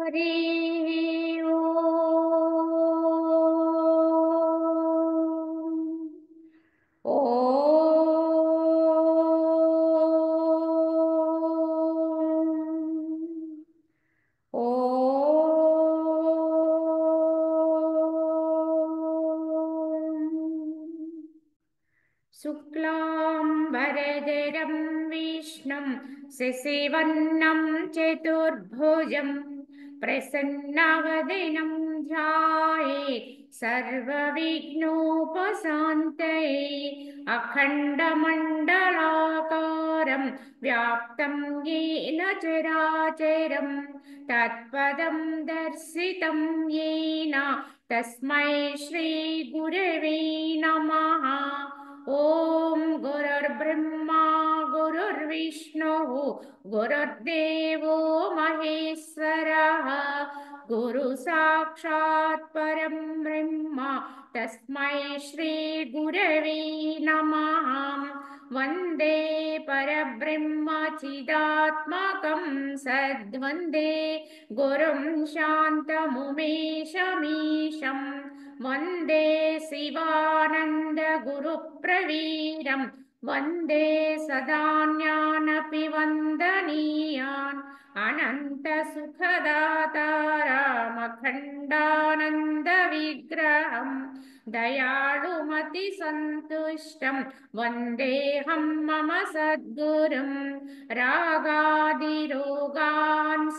हरि शुक्लांबरधरं विष्णुं शशिवर्णं चतुर्भुजं प्रसन्नवदनं ध्यायेत् सर्वविघ्नोपशान्तये अखण्डमण्डलाकारं व्याप्तं येन चराचरं तत्पदं दर्शितं येन तस्मै श्रीगुरवे नमः। ओम गुरुर्ब्रह्मा गुरुर्विष्णुः गुरुर्देवो महेश्वरः गुरु साक्षात् परं ब्रह्म तस्मै श्री गुरवे नमः। वंदे परब्रह्म चिदात्मकं सद्वंदे गुरुं शान्तमुमेशमीशं वंदे शिवानंद गुरुप्रवीरं वंदे सदाज्ञानपि वन्दनीयान् अनंत सुखदातारमखण्डानन्द विग्रहं दयालुमति सन्तुष्टं वन्देऽहं मम सद्गुरुं रागादिरोगान्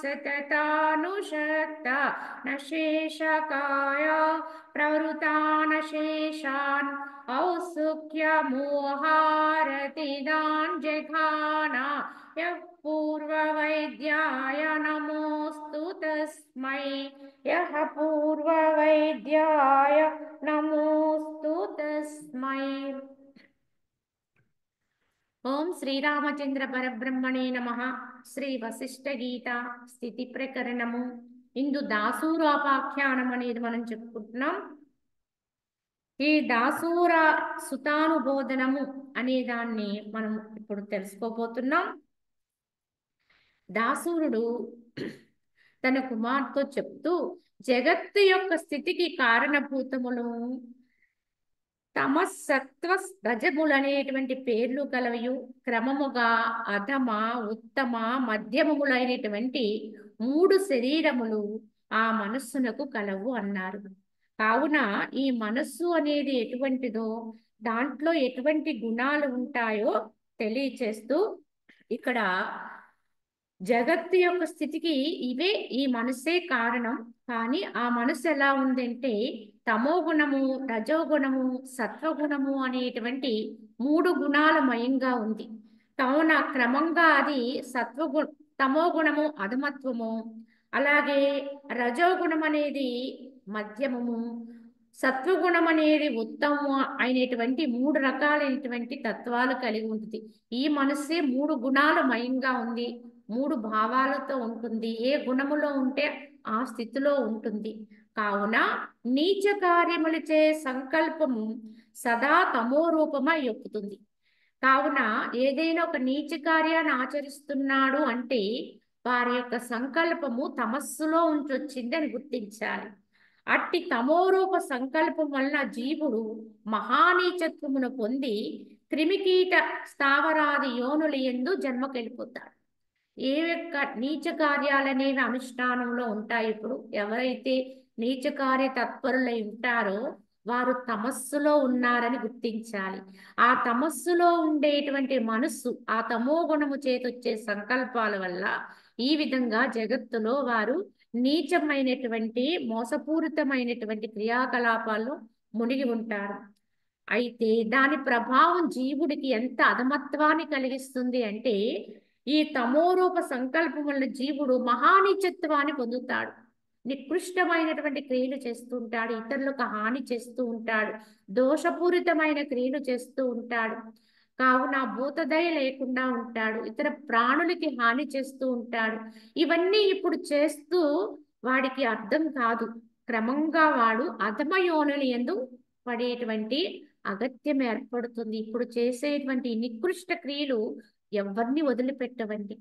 सततानुषक्ता न शेषकाय प्रवृतान् शेषान् औत्सुक्यमोहारतिदान् जघाना यः पूर्ववैद्याय नमोऽस्तु तस्मै यः पूर्ववैद्याय नमोऽस्तु तस्मै। ओम శ్రీరామచంద్ర పరబ్రహ్మణే నమః। శ్రీ వశిష్ఠ గీత స్థితి ప్రకరణము ఇందు దాసూరాపాఖ్యానం అనేది మనం చెప్పుకుంటున్నాం। ఈ దాసూర సుతానుబోధనము అనే దాన్ని మనం ఇప్పుడు తెలుసుకోబోతున్నాం। దాసూరుడు తన కుమార్తెతో చెప్తూ జగత్తు యొక్క స్థితికి కారణభూతములు తమస్సత్వ రజములనేటువంటి పేర్లు కలవయు క్రమముగా అధమ ఉత్తమ మధ్యమములైనటువంటి మూడు శరీరములు ఆ మనస్సునకు కలవు అన్నారు। కావున ఈ మనస్సు అనేది ఎటువంటిదో దాంట్లో ఎటువంటి గుణాలు ఉంటాయో తెలియచేస్తూ ఇక్కడ జగత్తు యొక్క స్థితికి ఇవే ఈ మనస్సే కారణం। కానీ ఆ మనస్సు ఎలా ఉందంటే తమో గుణము రజోగుణము సత్వగుణము అనేటువంటి మూడు గుణాల మయంగా ఉంది। కావున క్రమంగా అది తమో గుణము అధమత్వము, అలాగే రజోగుణం అనేది మధ్యమము, సత్వగుణం అనేది ఉత్తమము అయినటువంటి మూడు రకాలైనటువంటి తత్వాలు కలిగి ఉంటుంది। ఈ మనస్సే మూడు గుణాల మయంగా ఉంది, మూడు భావాలతో ఉంటుంది। ఏ గుణములో ఉంటే ఆ స్థితిలో ఉంటుంది। కావున నీచ కార్యములచే సంకల్పము సదా తమో రూపమై ఒప్పుతుంది। కావున ఏదైనా ఒక నీచ కార్యాన్ని ఆచరిస్తున్నాడు అంటే వారి యొక్క సంకల్పము తమస్సులో ఉంచొచ్చింది అని గుర్తించాలి। అట్టి తమోరూప సంకల్పం వలన జీవుడు మహానీచత్వమును పొంది క్రిమికీట స్థావరాది యోనుల యందు జన్మకెళ్ళిపోతాడు। ఏ యొక్క నీచ కార్యాలనేవి అనుష్ఠానంలో ఉంటాయి। ఇప్పుడు ఎవరైతే నీచ కార్య తత్పరులై ఉంటారో వారు తమస్సులో ఉన్నారని గుర్తించాలి। ఆ తమస్సులో ఉండేటువంటి మనస్సు ఆ తమో గుణము చేతొచ్చే సంకల్పాల వల్ల ఈ విధంగా జగత్తులో వారు నీచమైనటువంటి మోసపూరితమైనటువంటి క్రియాకలాపాల్లో మునిగి ఉంటారు। అయితే దాని ప్రభావం జీవుడికి ఎంత అధమత్వాన్ని కలిగిస్తుంది అంటే ఈ తమోరూప సంకల్పం వల్ల జీవుడు మహానిత్యత్వాన్ని పొందుతాడు। నికృష్టమైనటువంటి క్రియలు చేస్తూ ఉంటాడు, ఇతరులకు హాని చేస్తూ ఉంటాడు, దోషపూరితమైన క్రియలు చేస్తూ ఉంటాడు। కావున భూతదయ లేకుండా ఉంటాడు, ఇతర ప్రాణులకి హాని చేస్తూ ఉంటాడు। ఇవన్నీ ఇప్పుడు చేస్తూ వాడికి అర్థం కాదు। క్రమంగా వాడు అధమయోనుల యందు పడేటువంటి అగత్యం ఏర్పడుతుంది। ఇప్పుడు చేసేటువంటి నికృష్ట క్రియలు ఎవరిని వదిలిపెట్టవండి।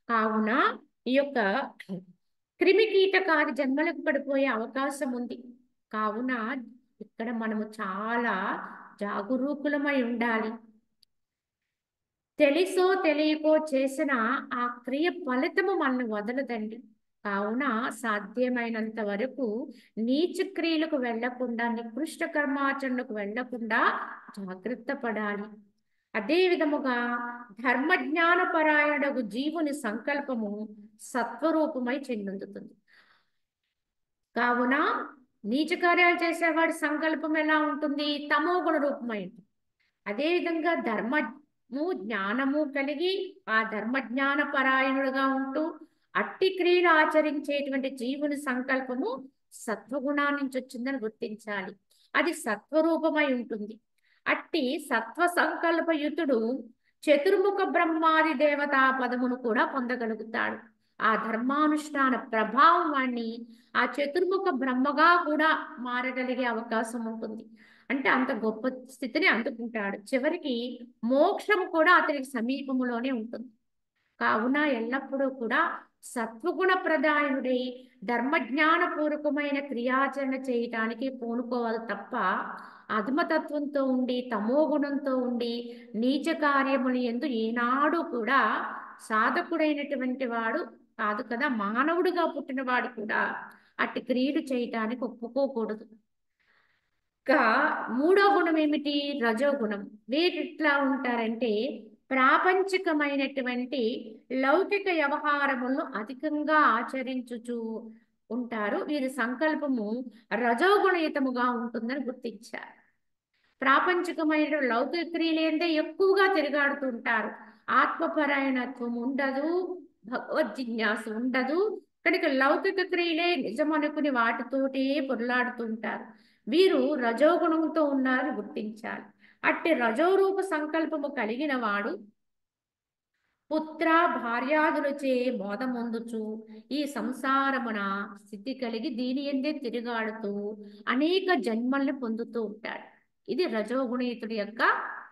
కావున ఈ యొక్క క్రిమి కీటకాది జన్మలకు పడిపోయే అవకాశం ఉంది. కావున ఇక్కడ మనము చాలా జాగరూకులమై ఉండాలి. తెలిసో తెలియకో చేసిన ఆ క్రియ ఫలితము మనల్ని వదలదండి. కావున సాధ్యమైనంత వరకు నీచ క్రియలకు వెళ్లకుండా, నికృష్ట కర్మాచరణకు వెళ్లకుండా జాగ్రత్త పడాలి. అదే విధముగా ధర్మజ్ఞాన పరాయణకు జీవుని సంకల్పము సత్వరూపమై చెందుతుంది. కావున నీచ కార్యాలు చేసేవాడి సంకల్పం ఎలా ఉంటుంది? తమో గుణ రూపమై ఉంటుంది. అదేవిధంగా ధర్మము జ్ఞానము కలిగి ఆ ధర్మజ్ఞాన పరాయణుడుగా ఉంటూ అట్టి క్రియలు ఆచరించేటువంటి జీవుని సంకల్పము సత్వగుణా నుంచి వచ్చిందని గుర్తించాలి. అది సత్వరూపమై ఉంటుంది. అట్టి సత్వ సంకల్పయుతుడు చతుర్ముఖ బ్రహ్మాది దేవతా పదమును కూడా పొందగలుగుతాడు. ఆ ధర్మానుష్ఠాన ప్రభావం వాణ్ణి ఆ చతుర్ముఖ బ్రహ్మగా కూడా మారగలిగే అవకాశం ఉంటుంది. అంటే అంత గొప్ప స్థితిని అందుకుంటాడు. చివరికి మోక్షం కూడా అతనికి సమీపములోనే ఉంటుంది. కావున ఎల్లప్పుడూ కూడా సత్వగుణ ప్రదాయుడై ధర్మజ్ఞాన పూర్వకమైన క్రియాచరణ చేయటానికి పూనుకోవాలి తప్ప అధమతత్వంతో ఉండి తమోగుణంతో ఉండి నీచ కార్యములు ఎందు ఏనాడు కూడా సాధకుడైనటువంటి వాడు కాదు కదా. మానవుడిగా పుట్టినవాడు కూడా అట్టి క్రియలు చేయటానికి ఒప్పుకోకూడదు. ఇంకా మూడో గుణం ఏమిటి? రజోగుణం. వీరు ఎట్లా ఉంటారంటే ప్రాపంచికమైనటువంటి లౌకిక వ్యవహారములను అధికంగా ఆచరించుచు ఉంటారు. వీరి సంకల్పము రజోగుణయుతముగా ఉంటుందని గుర్తించారు. ప్రాపంచికమైన లౌకిక క్రియలేందే ఎక్కువగా తిరుగాడుతుంటారు. ఆత్మపరాయణత్వం ఉండదు, భగవద్జిజ్ఞాస ఉండదు. కనుక లౌకిక క్రియలే నిజమనుకుని వాటితోటే పొరలాడుతుంటారు. వీరు రజోగుణంతో ఉన్నారని గుర్తించాలి. అట్టి రజోరూప సంకల్పము కలిగిన వాడు పుత్ర భార్యాదులచే మోదమొందుచు ఈ సంసారమున స్థితి కలిగి దీని ఎందే తిరుగాడుతూ అనేక జన్మల్ని పొందుతూ ఉంటాడు. ఇది రజోగుణయుతుడి యొక్క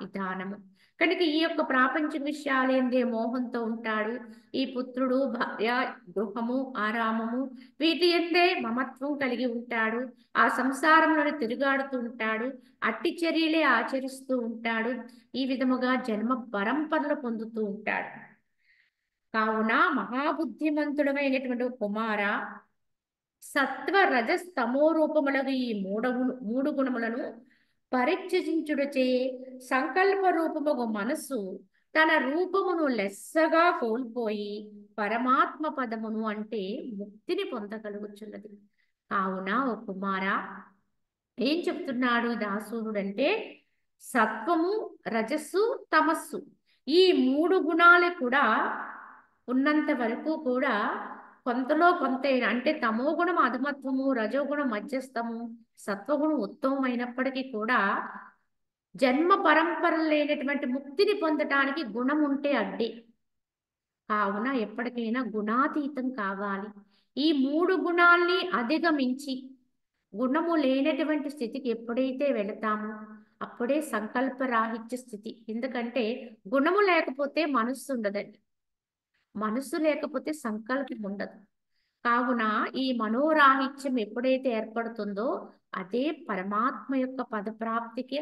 విధానము. కనుక ఈ యొక్క ప్రాపంచిక విషయాలేందే మోహంతో ఉంటాడు. ఈ పుత్రుడు, భార్య, గృహము, ఆరామము వీటి ఎందే మమత్వం కలిగి ఉంటాడు. ఆ సంసారంలోనే తిరుగాడుతూ ఉంటాడు. అట్టి చర్యలే ఆచరిస్తూ ఉంటాడు. ఈ విధముగా జన్మ పరంపరలు పొందుతూ ఉంటాడు. కావున మహాబుద్ధిమంతుడమైనటువంటి కుమార, సత్వ రజస్తమో రూపములకు ఈ మూడు గుణములను పరిత్యజించుటచే సంకల్ప రూపముగు మనస్సు తన రూపమును లెస్సగా కోల్పోయి పరమాత్మ పదమును అంటే ముక్తిని పొందగలుగుచున్నది. కావున ఓ కుమార, ఏం చెప్తున్నాడు దాసూరుడు అంటే సత్వము, రజస్సు, తమస్సు ఈ మూడు గుణాలు కూడా ఉన్నంత వరకు కూడా కొంతలో కొంత అంటే తమో గుణం అధమత్వము, రజోగుణం మధ్యస్థము, సత్వగుణం ఉత్తమమైనప్పటికీ కూడా జన్మ పరంపర లేనటువంటి ముక్తిని పొందటానికి గుణం ఉంటే అడ్డే. కావున ఎప్పటికైనా గుణాతీతం కావాలి. ఈ మూడు గుణాల్ని అధిగమించి గుణము లేనటువంటి స్థితికి ఎప్పుడైతే వెళతామో అప్పుడే సంకల్పరాహిత్య స్థితి. ఎందుకంటే గుణము లేకపోతే మనస్సు ఉండదండి, మనస్సు లేకపోతే సంకల్పం ఉండదు. కావున ఈ మనోరాహిత్యం ఎప్పుడైతే ఏర్పడుతుందో అదే పరమాత్మ యొక్క పదప్రాప్తికి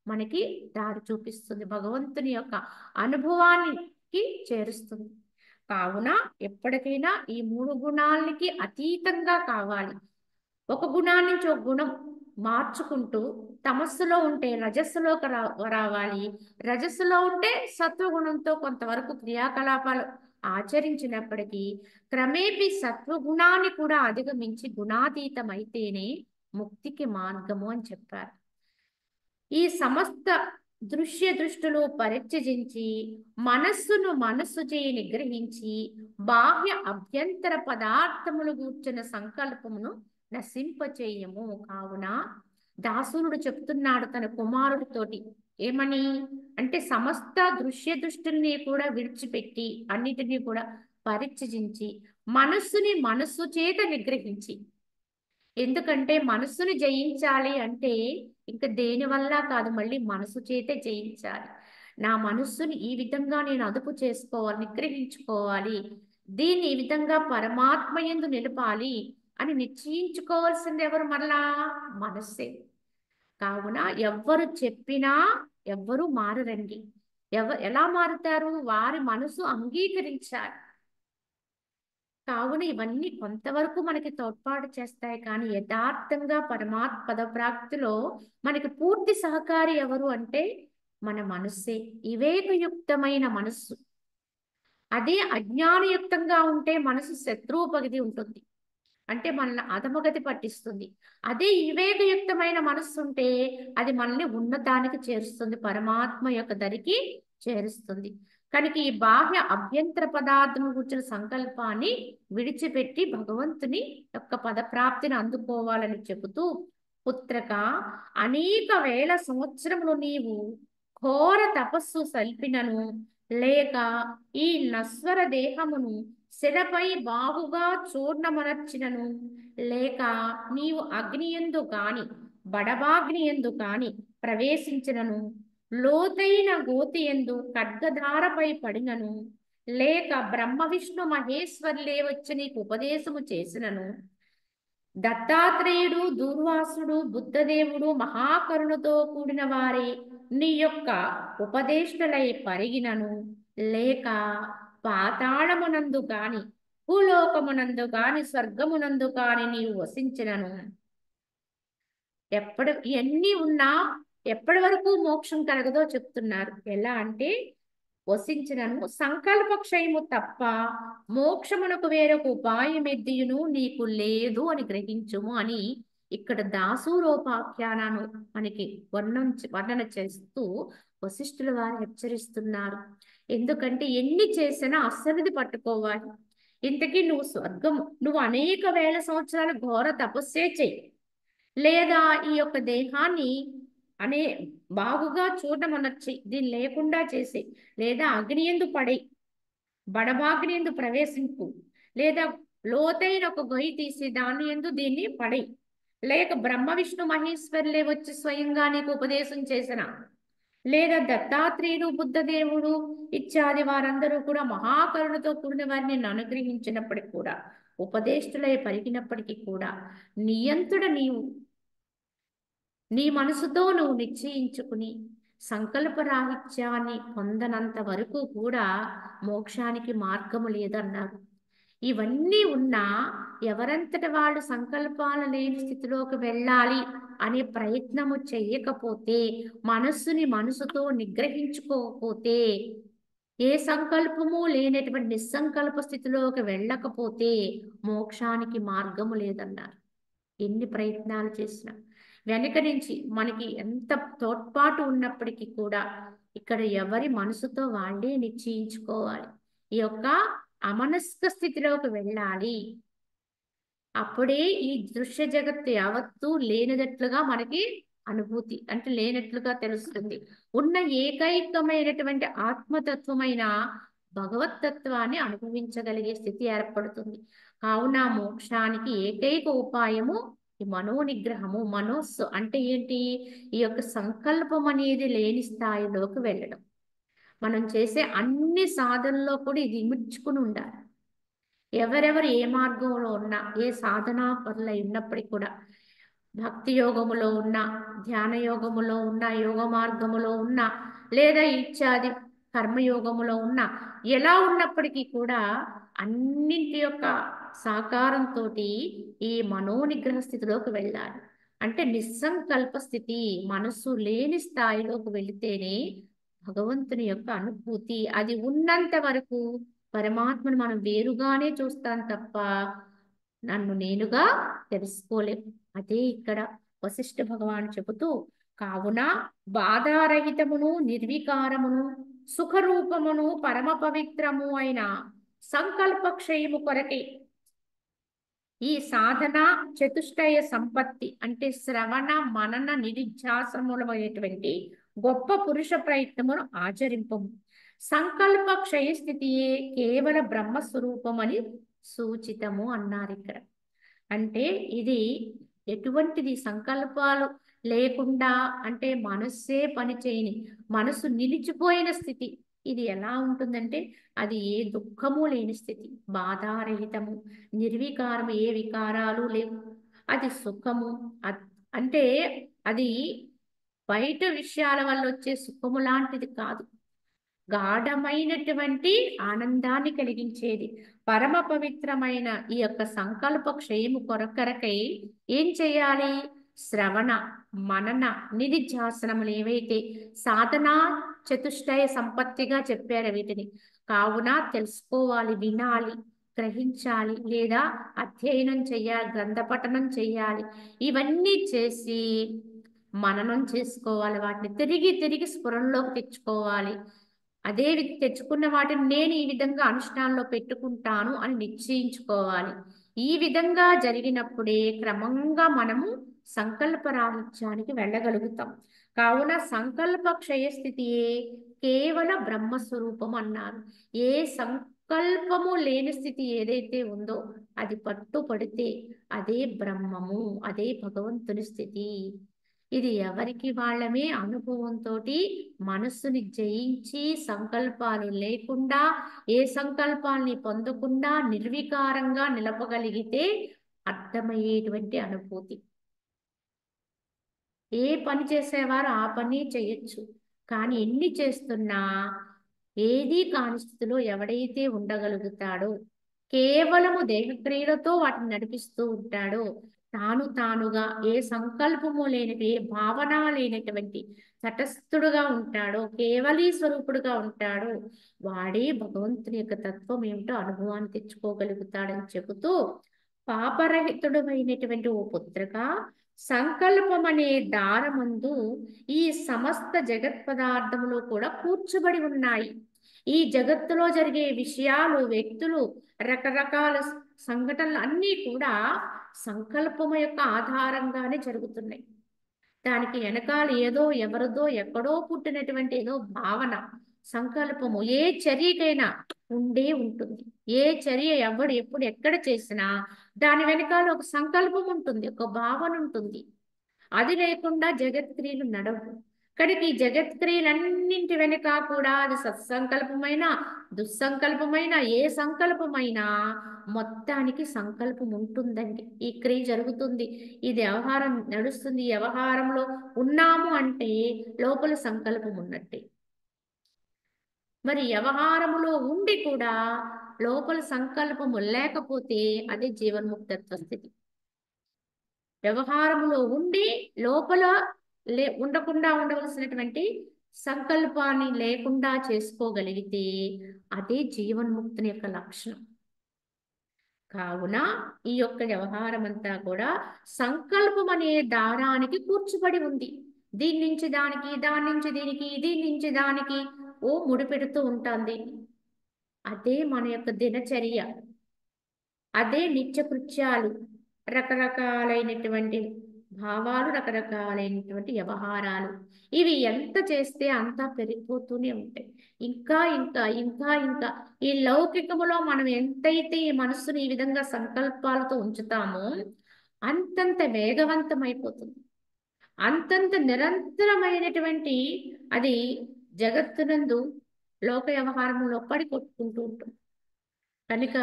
మనకి దారి చూపిస్తుంది, భగవంతుని యొక్క అనుభవానికి చేరుస్తుంది. కావున ఎప్పటికైనా ఈ మూడు గుణాలకి అతీతంగా కావాలి. ఒక గుణాన్ని నుంచి ఒక గుణం మార్చుకుంటూ తమస్సులో ఉంటే రజస్సులోకి రావాలి, రజస్సులో ఉంటే సత్వగుణంతో కొంతవరకు క్రియాకలాపాలు ఆచరించినప్పటికీ క్రమేపీ సత్వగుణాన్ని కూడా అధిగమించి గుణాతీతమైతేనే ముక్తికి మార్గము అని చెప్పారు. ఈ సమస్త దృశ్య దృష్టులు పరిత్యజించి మనస్సును మనస్సు చేయి నిగ్రహించి బాహ్య అభ్యంతర పదార్థములు గూర్చిన సంకల్పమును నశింపచేయము. కావున దాసునుడు చెప్తున్నాడు తన కుమారుడితోటి ఏమని అంటే సమస్త దృశ్య దృష్టిని కూడా విడిచిపెట్టి అన్నిటినీ కూడా పరిత్యజించి మనస్సుని మనస్సు చేత నిగ్రహించి. ఎందుకంటే మనస్సుని జయించాలి అంటే ఇంకా దేని వల్ల కాదు, మళ్ళీ మనసు చేతే జయించాలి. నా మనస్సుని ఈ విధంగా నేను అదుపు చేసుకోవాలి, నిగ్రహించుకోవాలి. దీన్ని ఈ విధంగా పరమాత్మ యందు నిలపాలి అని నిశ్చయించుకోవాల్సింది ఎవరు? మరలా మనస్సే. కావున ఎవ్వరు చెప్పినా ఎవ్వరూ మారరండి. ఎలా మారుతారు? వారి మనసు అంగీకరించాలి. కావున ఇవన్నీ కొంతవరకు మనకి తోడ్పాటు చేస్తాయి, కానీ యథార్థంగా పరమాత్మ పదప్రాప్తిలో మనకి పూర్తి సహకారి ఎవరు అంటే మన మనస్సే. వివేకయుక్తమైన మనస్సు. అదే అజ్ఞానయుక్తంగా ఉంటే మనసు శత్రువుపగది ఉంటుంది, అంటే మనల్ని అధమగతి పట్టిస్తుంది. అదే వివేకయుక్తమైన మనస్సు ఉంటే అది మనల్ని ఉన్నతానికి చేరుస్తుంది, పరమాత్మ యొక్క దరికి చేరుస్తుంది. కనుక ఈ బాహ్య అభ్యంతర పదార్థం కూర్చున్న సంకల్పాన్ని విడిచిపెట్టి భగవంతుని యొక్క పదప్రాప్తిని అందుకోవాలని చెబుతూ, పుత్రక, అనేక వేల సంవత్సరములు నీవు ఘోర తపస్సు సల్పినను లేక ఈ నశ్వర దేహమును శిలపై బాగుగా చూర్ణమనర్చినను లేక నీవు అగ్నియందు కాని బడబాగ్నియందు కాని ప్రవేశించినను లోతైన గోతియందు ఖడ్గధారపై పడినను లేక బ్రహ్మ విష్ణు మహేశ్వర్లే వచ్చి నీకు ఉపదేశము చేసినను దత్తాత్రేయుడు, దూర్వాసుడు, బుద్ధదేవుడు మహాకరుణతో కూడిన వారే నీ యొక్క ఉపదేశలై పరిగినను లేక పాతాళమునందు కాని భూలోకమునందు కాని స్వర్గమునందు కాని నీవు వసించినను ఎన్ని ఉన్నా ఎప్పటి వరకు మోక్షం కలగదో చెప్తున్నారు. ఎలా అంటే వసించినను సంకల్ప క్షయము తప్ప మోక్షమునకు వేరొక ఉపాయమెద్దియును నీకు లేదు అని గ్రహించుము అని ఇక్కడ దాసూరోపాఖ్యానాన్ని మనకి వర్ణన చేస్తూ వశిష్ఠుల వారు హెచ్చరిస్తున్నారు. ఎందుకంటే ఎన్ని చేసినా అసలుది పట్టుకోవాలి. ఇంతకీ నువ్వు అనేక వేల సంవత్సరాల ఘోర తపస్సే చెయ్యి, లేదా ఈ యొక్క దేహాన్ని అనే బాగుగా చూడమనొచ్చి దీన్ని లేకుండా చేసి, లేదా అగ్నియందు పడై బడబాగ్నియందు ప్రవేశింపు, లేదా లోతైన ఒక గొయ్యి తీసి దాని యందు దీన్ని పడై, లేక బ్రహ్మ విష్ణు మహేశ్వర్లే వచ్చి స్వయంగా నీకు ఉపదేశం చేసిన, లేదా దత్తాత్రేయుడు, బుద్ధదేవుడు ఇత్యాది వారందరూ కూడా మహాకరుణతో కూడిన వారిని అనుగ్రహించినప్పటికీ కూడా, ఉపదేశులై పలికినప్పటికీ కూడా నియంతుడ నీవు నీ మనసుతో నువ్వు నిశ్చయించుకుని సంకల్పరాహిత్యాన్ని పొందనంత వరకు కూడా మోక్షానికి మార్గము లేదన్నారు. ఇవన్నీ ఉన్నా ఎవరంతట వాళ్ళు సంకల్పాలు లేని స్థితిలోకి వెళ్ళాలి అనే ప్రయత్నము చెయ్యకపోతే, మనసుతో నిగ్రహించుకోకపోతే, ఏ సంకల్పము లేనటువంటి నిస్సంకల్ప స్థితిలోకి వెళ్ళకపోతే మోక్షానికి మార్గము లేదన్నారు. ఎన్ని ప్రయత్నాలు చేసినా వెనక నుంచి మనకి ఎంత తోడ్పాటు ఉన్నప్పటికీ కూడా ఇక్కడ ఎవరి మనసుతో వాళ్ళే నిశ్చయించుకోవాలి. ఈ యొక్క అమనస్క స్థితిలోకి వెళ్ళాలి. అప్పుడే ఈ దృశ్య జగత్తు యావత్తు లేనిదట్లుగా మనకి అనుభూతి, అంటే లేనట్లుగా తెలుస్తుంది. ఉన్న ఏకైకమైనటువంటి ఆత్మతత్వమైన భగవతత్వాన్ని అనుభవించగలిగే స్థితి ఏర్పడుతుంది. కావున మోక్షానికి ఏకైక ఉపాయము ఈ మనోనిగ్రహము. మనస్సు అంటే ఏంటి? ఈ యొక్క సంకల్పం అనేది లేని స్థాయిలోకి వెళ్ళడం. మనం చేసే అన్ని సాధనలో కూడా ఇది ఇముడ్చుకుని ఉండాలి. ఎవరెవరు ఏ మార్గంలో ఉన్నా, ఏ సాధనా పరులై ఉన్నప్పటికీ కూడా, భక్తి యోగములో ఉన్న, ధ్యాన యోగములో ఉన్న, యోగ మార్గములో ఉన్న, లేదా ఇత్యాది కర్మయోగములో ఉన్న, ఎలా ఉన్నప్పటికీ కూడా అన్నింటి యొక్క సాకారంతో ఈ మనోనిగ్రహ స్థితిలోకి వెళ్ళాలి. అంటే నిస్సంకల్ప స్థితి, మనస్సు లేని స్థాయిలోకి వెళితేనే భగవంతుని యొక్క అనుభూతి. అది ఉన్నంత వరకు పరమాత్మను మనం వేరుగానే చూస్తాం తప్ప నన్ను నేనుగా తెలుసుకోలేం. అదే ఇక్కడ వశిష్ఠ భగవాన్ చెబుతూ, కావున బాధారహితమును నిర్వికారమును సుఖరూపమును పరమ పవిత్రము అయిన సంకల్ప క్షయము కొరకే ఈ సాధన చతుష్టయ సంపత్తి అంటే శ్రవణ మనన నిధిధ్యాసములమైనటువంటి గొప్ప పురుష ప్రయత్నమును ఆచరింపము. సంకల్ప క్షయ స్థితియే కేవల బ్రహ్మస్వరూపం అని సూచితము అన్నారు ఇక్కడ. అంటే ఇది ఎటువంటిది? సంకల్పాలు లేకుండా, అంటే మనస్సే పని చేయని, మనసు నిలిచిపోయిన స్థితి. ఇది ఎలా ఉంటుందంటే అది ఏ దుఃఖము లేని స్థితి, బాధారహితము, నిర్వికారము, ఏ వికారాలు లేవు. అది సుఖము. అంటే అది బయట విషయాల వల్ల వచ్చే సుఖము లాంటిది కాదు. గాఢమైనటువంటి ఆనందాన్ని కలిగించేది. పరమ పవిత్రమైన ఈ యొక్క సంకల్ప క్షయము కొరకరకై ఏం చేయాలి? శ్రవణ, మనన, నిధిధ్యాసనములు ఏవైతే సాధనా చతుష్టయ సంపత్తిగా చెప్పారు వీటిని. కావున తెలుసుకోవాలి, వినాలి, గ్రహించాలి, లేదా అధ్యయనం చెయ్యాలి, గ్రంథపఠనం చెయ్యాలి. ఇవన్నీ చేసి మననం చేసుకోవాలి. వాటిని తిరిగి తిరిగి స్ఫురణలోకి తెచ్చుకోవాలి. తెచ్చుకున్న వాటిని నేను ఈ విధంగా అనుష్ఠానంలో పెట్టుకుంటాను అని నిశ్చయించుకోవాలి. ఈ విధంగా జరిగినప్పుడే క్రమంగా మనము సంకల్ప రాహిత్యానికి వెళ్ళగలుగుతాం. కావున సంకల్ప క్షయస్థితియే కేవల బ్రహ్మస్వరూపం అన్నారు. ఏ సంకల్పము లేని స్థితి ఏదైతే ఉందో అది పట్టుపడితే అదే బ్రహ్మము, అదే భగవంతుని స్థితి. ఇది ఎవరికి వాళ్ళమే అనుభవంతో మనస్సుని జయించి సంకల్పాలు లేకుండా, ఏ సంకల్పాల్ని పొందకుండా నిర్వికారంగా నిలపగలిగితే అర్థమయ్యేటువంటి అనుభూతి. ఏ పని చేసేవారు ఆ పని చేయొచ్చు, కానీ ఎన్ని చేస్తున్నా ఏదీ కాని స్థితిలో ఎవడైతే ఉండగలుగుతాడో, కేవలము దేహక్రియలతో వాటిని నడిపిస్తూ ఉంటాడో, తానుగా ఏ సంకల్పము లేని, ఏ భావన లేనటువంటి తటస్థుడుగా ఉంటాడో, కేవలీ స్వరూపుడుగా ఉంటాడో, వాడే భగవంతుని యొక్క తత్వం ఏమిటో అనుభవాన్ని తెచ్చుకోగలుగుతాడని చెబుతూ, పాపరహితుడమైనటువంటి ఓ పుత్రక, సంకల్పం అనే దారమందు ఈ సమస్త జగత్ పదార్థములు కూడా కూర్చబడి ఉన్నాయి. ఈ జగత్తులో జరిగే విషయాలు, వ్యక్తులు, రకరకాల సంఘటనలు అన్నీ కూడా సంకల్పము యొక్క ఆధారంగానే జరుగుతున్నాయి. దానికి వెనకాల ఏదో ఎవరిదో ఎక్కడో పుట్టినటువంటి ఏదో భావన, సంకల్పము ఏ చర్యకైనా ఉండే ఉంటుంది. ఏ చర్య ఎవడు ఎప్పుడు ఎక్కడ చేసినా దాని వెనకాల ఒక సంకల్పం ఉంటుంది, ఒక భావన ఉంటుంది. అది లేకుండా జగత్క్రియలు నడవు. కనుక ఈ జగత్క్రియలన్నింటి వెనుక కూడా అది సత్సంకల్పమైన, దుస్సంకల్పమైన, ఏ సంకల్పమైనా మొత్తానికి సంకల్పం ఉంటుందండి. ఈ క్రియ జరుగుతుంది, ఇది వ్యవహారం నడుస్తుంది, ఈ వ్యవహారంలో ఉన్నాము అంటే లోపల సంకల్పం ఉన్నట్టే. మరి వ్యవహారములో ఉండి కూడా లోపల సంకల్పము లేకపోతే అదే జీవన్ముక్తత్వ స్థితి. వ్యవహారములో ఉండి లోపల ఉండకుండా ఉండవలసినటువంటి సంకల్పాన్ని లేకుండా చేసుకోగలిగితే అదే జీవన్ముక్తుని యొక్క లక్షణం. కావున ఈ యొక్క వ్యవహారం అంతా కూడా సంకల్పం అనే దారానికి కూర్చుబడి ఉంది. దీని నుంచి దానికి, దాని నుంచి దీనికి, దీని నుంచి దానికి ఓ ముడిపెడుతూ ఉంటుంది. అదే మన యొక్క దినచర్య, అదే నిత్యకృత్యాలు, రకరకాలైనటువంటి భావాలు, రకరకాలైనటువంటి వ్యవహారాలు. ఇవి ఎంత చేస్తే అంతా పెరిగిపోతూనే ఉంటాయి. ఇంకా ఇంకా ఇంకా ఇంకా ఈ లౌకికములో మనం ఎంతైతే ఈ మనస్సును ఈ విధంగా సంకల్పాలతో ఉంచుతామో అంతంత వేగవంతమైపోతుంది, అంతంత నిరంతరమైనటువంటి అది జగత్తునందు లోక వ్యవహారంలో పడి కొట్టుకుంటూ ఉంటుంది. కనుక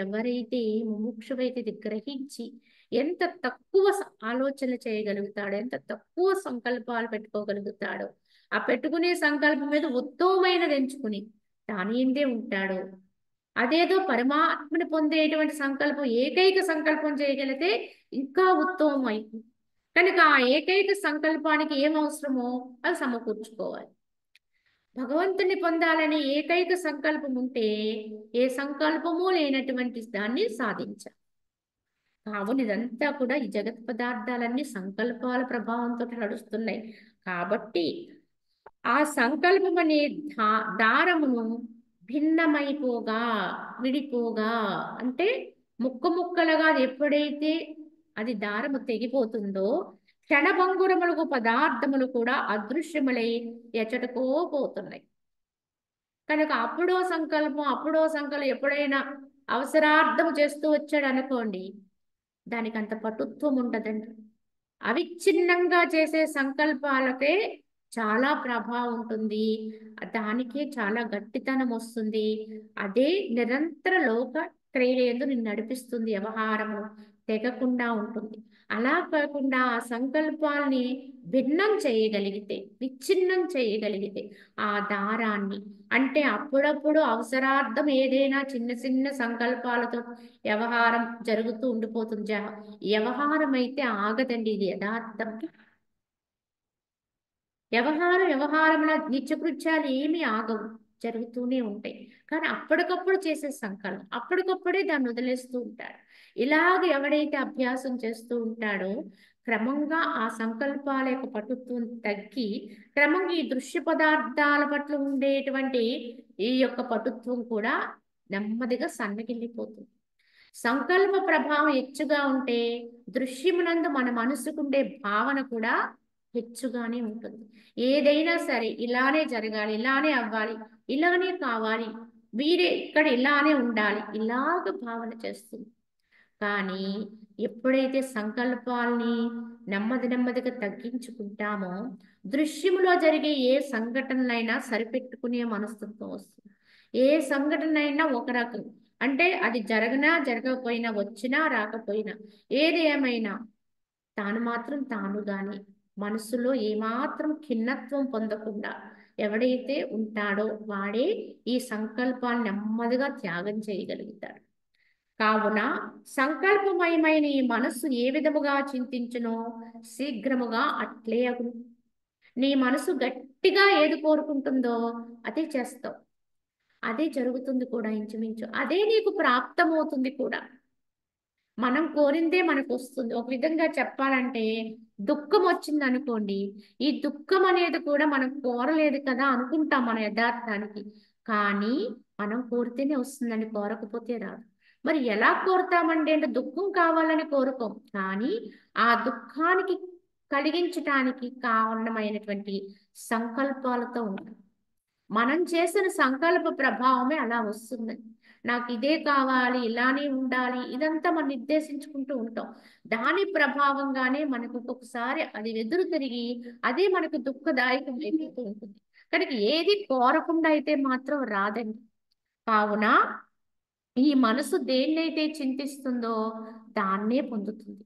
ఎవరైతే ముముక్షువైతే ఇది గ్రహించి ఎంత తక్కువ ఆలోచన చేయగలుగుతాడో, ఎంత తక్కువ సంకల్పాలు పెట్టుకోగలుగుతాడో, ఆ పెట్టుకునే సంకల్పం మీద ఉత్తమమైనది ఎంచుకుని తానేందే ఉంటాడో, అదేదో పరమాత్మని పొందేటువంటి సంకల్పం, ఏకైక సంకల్పం చేయగలిగితే ఇంకా ఉత్తమం అయిపోతుంది. కనుక ఆ ఏకైక సంకల్పానికి ఏం అవసరమో అది సమకూర్చుకోవాలి. భగవంతుని పొందాలని ఏకైక సంకల్పం ఉంటే ఏ సంకల్పము లేనటువంటి దాన్ని సాధించాలి. కావున ఇదంతా కూడా ఈ జగత్ పదార్థాలన్నీ సంకల్పాల ప్రభావంతో నడుస్తున్నాయి. కాబట్టి ఆ సంకల్పం అనే దారమును భిన్నమైపోగా, విడిపోగా, అంటే ముక్కలుగా అది ఎప్పుడైతే అది దారము తెగిపోతుందో క్షణభంగురములకు పదార్థములు కూడా అదృశ్యములై ఎచ్చటకో పోతున్నాయి. కనుక అప్పుడో సంకల్పం ఎప్పుడైనా అవసరార్థము చేస్తూ వచ్చాడు అనుకోండి, దానికి అంత పటుత్వం ఉండదండి. అవిచ్ఛిన్నంగా చేసే సంకల్పాలకే చాలా ప్రభావం ఉంటుంది. దానికే చాలా గట్టితనం వస్తుంది. అదే నిరంతర లోక క్రియలందు నిన్ను నడిపిస్తుంది. వ్యవహారము తెగకుండా ఉంటుంది. అలా కాకుండా ఆ సంకల్పాల్ని భిన్నం చేయగలిగితే, విచ్ఛిన్నం చేయగలిగితే ఆ దారాన్ని, అంటే అప్పుడప్పుడు అవసరార్థం ఏదైనా చిన్న చిన్న సంకల్పాలతో వ్యవహారం జరుగుతూ ఉండిపోతుంది. వ్యవహారం అయితే ఆగదండి, ఇది యథార్థం. వ్యవహారంలో నిత్యకృత్యాలు ఏమీ ఆగవు, జరుగుతూనే ఉంటాయి. కానీ అప్పటికప్పుడు చేసే సంకల్పం అప్పటికప్పుడే దాన్ని వదిలేస్తూ ఉంటాడు. ఇలాగ ఎవడైతే అభ్యాసం చేస్తూ ఉంటాడో క్రమంగా ఆ సంకల్పాల యొక్క పటుత్వం తగ్గి, క్రమంగా ఈ దృశ్య పదార్థాల పట్ల ఉండేటువంటి ఈ యొక్క పటుత్వం కూడా నెమ్మదిగా సన్నగిల్లిపోతుంది. సంకల్ప ప్రభావం హెచ్చుగా ఉంటే దృశ్యమునందు మన మనసుకుండే భావన కూడా హెచ్చుగానే ఉంటుంది. ఏదైనా సరే ఇలానే జరగాలి, ఇలానే అవ్వాలి, ఇలానే కావాలి, వీరే ఇక్కడ ఇలానే ఉండాలి, ఇలాగ భావన చేస్తుంది. కానీ ఎప్పుడైతే సంకల్పాల్ని నెమ్మది నెమ్మదిగా తగ్గించుకుంటామో దృశ్యములో జరిగే ఏ సంఘటనలైనా సరిపెట్టుకునే మనస్తత్వం వస్తుంది. ఏ సంఘటన అయినా ఒక రకం, అంటే అది జరగనా జరగకపోయినా, వచ్చినా రాకపోయినా, ఏది ఏమైనా తాను మాత్రం తానుగానే మనసులో ఏమాత్రం ఖిన్నత్వం పొందకుండా ఎవడైతే ఉంటాడో వాడే ఈ సంకల్పాన్ని నెమ్మదిగా త్యాగం చేయగలుగుతాడు. కావున సంకల్పమయమైన ఈ మనస్సు ఏ విధముగా చింతించునో శీఘ్రముగా అట్లే అగును. నీ మనసు గట్టిగా ఏది కోరుకుంటుందో అదే చేస్తావు, అదే జరుగుతుంది కూడా. ఇంచుమించు అదే నీకు ప్రాప్తమవుతుంది కూడా. మనం కోరిందే మనకు వస్తుంది. ఒక విధంగా చెప్పాలంటే దుఃఖం వచ్చింది అనుకోండి, ఈ దుఃఖం అనేది కూడా మనం కోరలేదు కదా అనుకుంటాం మన యథార్థానికి. కానీ మనం కోరితేనే వస్తుందని, కోరకపోతే రాదు. మరి ఎలా కోరుతామండి అంటే దుఃఖం కావాలని కోరుకోం, కానీ ఆ దుఃఖానికి కలిగించటానికి కారణమైనటువంటి సంకల్పాలతో ఉంటాం. మనం చేసిన సంకల్ప ప్రభావమే అలా వస్తుంది. నాకు ఇదే కావాలి, ఇలానే ఉండాలి, ఇదంతా మనం నిర్దేశించుకుంటూ ఉంటాం. దాని ప్రభావంగానే మనకు ఒక్కొక్కసారి అది ఎదురు తిరిగి అదే మనకు దుఃఖదాయకం అయిపోతూ ఉంటుంది. కనుక ఏది కోరకుండా అయితే మాత్రం రాదండి. కావున ఈ మనసు దేన్నైతే చింతిస్తుందో దాన్నే పొందుతుంది.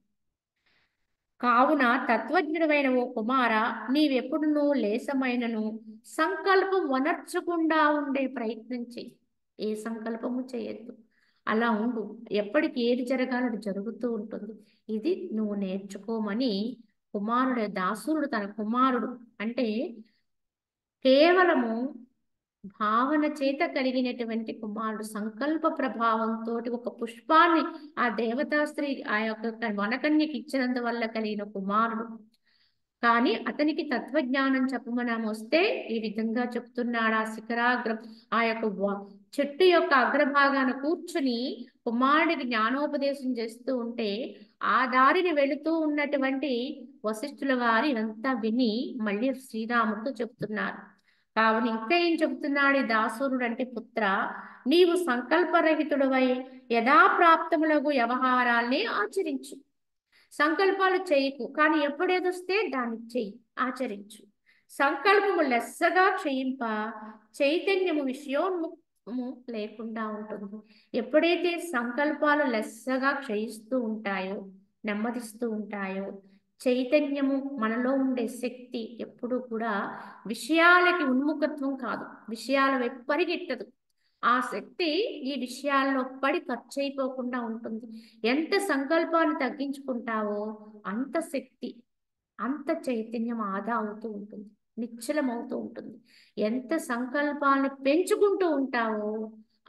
కావున తత్వజ్ఞుడమైన ఓ కుమార, నీవెప్పుడునూ లేసమైనను సంకల్పం వనర్చకుండా ఉండే ప్రయత్నం చెయ్యి. ఏ సంకల్పము చేయొద్దు, అలా ఉండు. ఎప్పటికి ఏది జరగాలో అది జరుగుతూ ఉంటుంది. ఇది నువ్వు నేర్చుకోమని దాసురుడు తన కుమారుడు, అంటే కేవలము భావన చేత కలిగినటువంటి కుమారుడు, సంకల్ప ప్రభావంతో ఒక పుష్పాన్ని ఆ దేవతా స్త్రీ ఆ యొక్క వనకన్యకి ఇచ్చినందువల్ల కలిగిన కుమారుడు. కానీ అతనికి తత్వజ్ఞానం చెప్పమని వస్తే ఈ విధంగా చెప్తున్నాడు. ఆ శిఖరాగ్రం, ఆ యొక్క చెట్టు యొక్క అగ్రభాగాన కూర్చుని కుమారుడికి జ్ఞానోపదేశం చేస్తూ ఉంటే ఆ దారిని వెళుతూ ఉన్నటువంటి వశిష్ఠుల వారు ఇదంతా విని మళ్ళీ శ్రీరాముడితో చెప్తున్నారు. కావున ఇంకా ఏం చెబుతున్నాడు ఈ దాసురుడు అంటే, పుత్ర, నీవు సంకల్పరహితుడవై యథాప్రాప్తములకు వ్యవహారాల్ని ఆచరించు. సంకల్పాలు చేయకు, కానీ ఎప్పుడేదొస్తే దాన్ని చెయ్యి, ఆచరించు. సంకల్పము లెస్సగా చేయింప చైతన్యము విషయోన్ముఖము లేకుండా ఉంటుంది. ఎప్పుడైతే సంకల్పాలు లెస్సగా క్షయిస్తూ ఉంటాయో, నెమ్మదిస్తూ ఉంటాయో, చైతన్యము మనలో ఉండే శక్తి ఎప్పుడు కూడా విషయాలకి ఉన్ముఖత్వం కాదు, విషయాల వైపు పరిగెట్టదు. ఆ శక్తి ఈ విషయాల్లో పడి ఖర్చు అయిపోకుండా ఉంటుంది. ఎంత సంకల్పాన్ని తగ్గించుకుంటావో అంత శక్తి, అంత చైతన్యం ఆదా అవుతూ ఉంటుంది, నిశ్చలమవుతూ ఉంటుంది. ఎంత సంకల్పాన్ని పెంచుకుంటూ ఉంటావో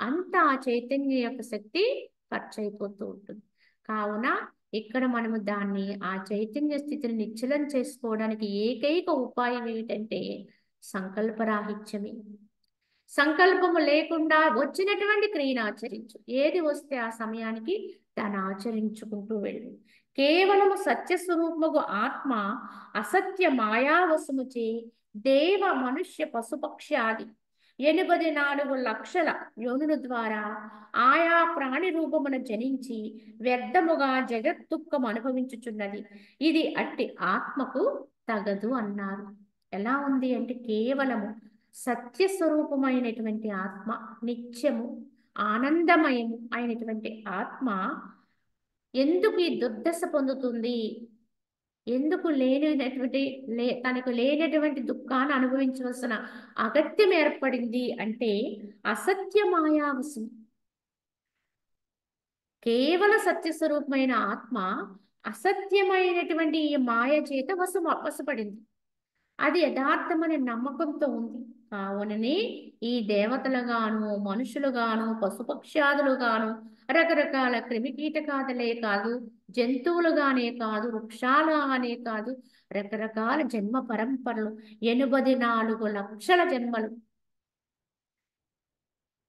అంత ఆ చైతన్యం యొక్క శక్తి ఖర్చు అయిపోతూ ఉంటుంది. కావున ఇక్కడ మనము దాన్ని, ఆ చైతన్య స్థితిని నిశ్చలం చేసుకోవడానికి ఏకైక ఉపాయం ఏమిటంటే సంకల్పరాహిత్యమే. సంకల్పము లేకుండా వచ్చినటువంటి క్రియను ఆచరించు. ఏది వస్తే ఆ సమయానికి దాన్ని ఆచరించుకుంటూ వెళ్ళు. కేవలము సత్యస్వరూపముగు ఆత్మ అసత్య మాయావశముచే దేవ మనుష్య పశుపక్ష్యాది 84 లక్షల యోనుల ద్వారా ఆయా ప్రాణి రూపమున జనించి వ్యర్థముగా జగత్తుక్కం అనుభవించుచున్నది. ఇది అట్టి ఆత్మకు తగదు అన్నారు. ఎలా ఉంది అంటే కేవలము సత్య స్వరూపమైనటువంటి ఆత్మ, నిత్యము ఆనందమయము అయినటువంటి ఆత్మ ఎందుకు ఈ దుర్దశ పొందుతుంది, ఎందుకు లేనినటువంటి తనకు లేనటువంటి దుఃఖాన్ని అనుభవించవలసిన అగత్యం ఏర్పడింది అంటే అసత్య మాయావశం. కేవల సత్యస్వరూపమైన ఆత్మ అసత్యమైనటువంటి ఈ మాయ చేత వశపడింది. అది యథార్థమనే నమ్మకంతో ఉంది. కావుననే ఈ దేవతలుగాను, మనుషులుగాను, పశుపక్ష్యాదులుగాను, రకరకాల క్రిమికీటకాదులే కాదు, జంతువులుగానే కాదు, వృక్షాలుగానే కాదు, రకరకాల జన్మ పరంపరలు, 84 లక్షల జన్మలు,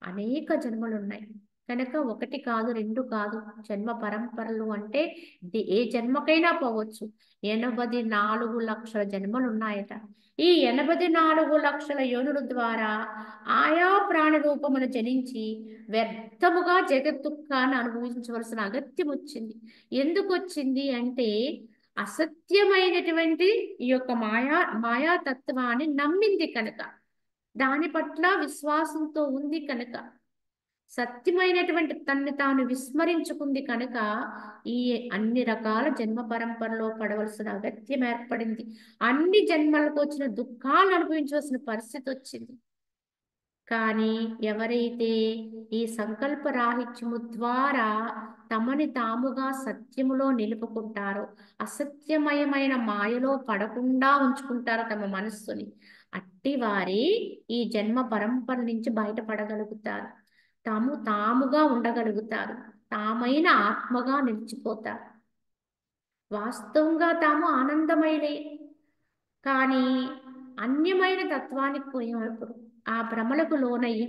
అనేక జన్మలు ఉన్నాయి కనుక ఒకటి కాదు, రెండు కాదు, జన్మ పరంపరలు అంటే ఏ జన్మకైనా పోవచ్చు. 84 లక్షల జన్మలు ఉన్నాయట. ఈ 84 లక్షల యోనుల ద్వారా ఆయా ప్రాణి రూపమును జనించి వ్యర్థముగా జగద్దుఃఖాన్ని అనుభవించవలసిన అగత్యం వచ్చింది. ఎందుకు వచ్చింది అంటే అసత్యమైనటువంటి ఈ యొక్క మాయాతత్వాన్ని నమ్మింది కనుక, దాని పట్ల విశ్వాసంతో ఉంది కనుక, సత్యమైనటువంటి తన్ని తాను విస్మరించుకుంది కనుక ఈ అన్ని రకాల జన్మ పరంపరలో పడవలసిన అగత్యం ఏర్పడింది. అన్ని జన్మలకు వచ్చిన దుఃఖాలను అనుభవించవలసిన పరిస్థితి వచ్చింది. కానీ ఎవరైతే ఈ సంకల్ప రాహిత్యము ద్వారా తమని తాముగా సత్యములో నిలుపుకుంటారో, అసత్యమయమైన మాయలో పడకుండా ఉంచుకుంటారో తమ మనస్సుని, అట్టి వారి ఈ జన్మ పరంపర నుంచి బయటపడగలుగుతారు. తాముగా ఉండగలుగుతారు. తామైన ఆత్మగా నిలిచిపోతారు. వాస్తవంగా తాము ఆనందమైనే, కానీ అన్యమైన తత్వానికి పోయినప్పుడు ఆ భ్రమలకు లోనయ్యి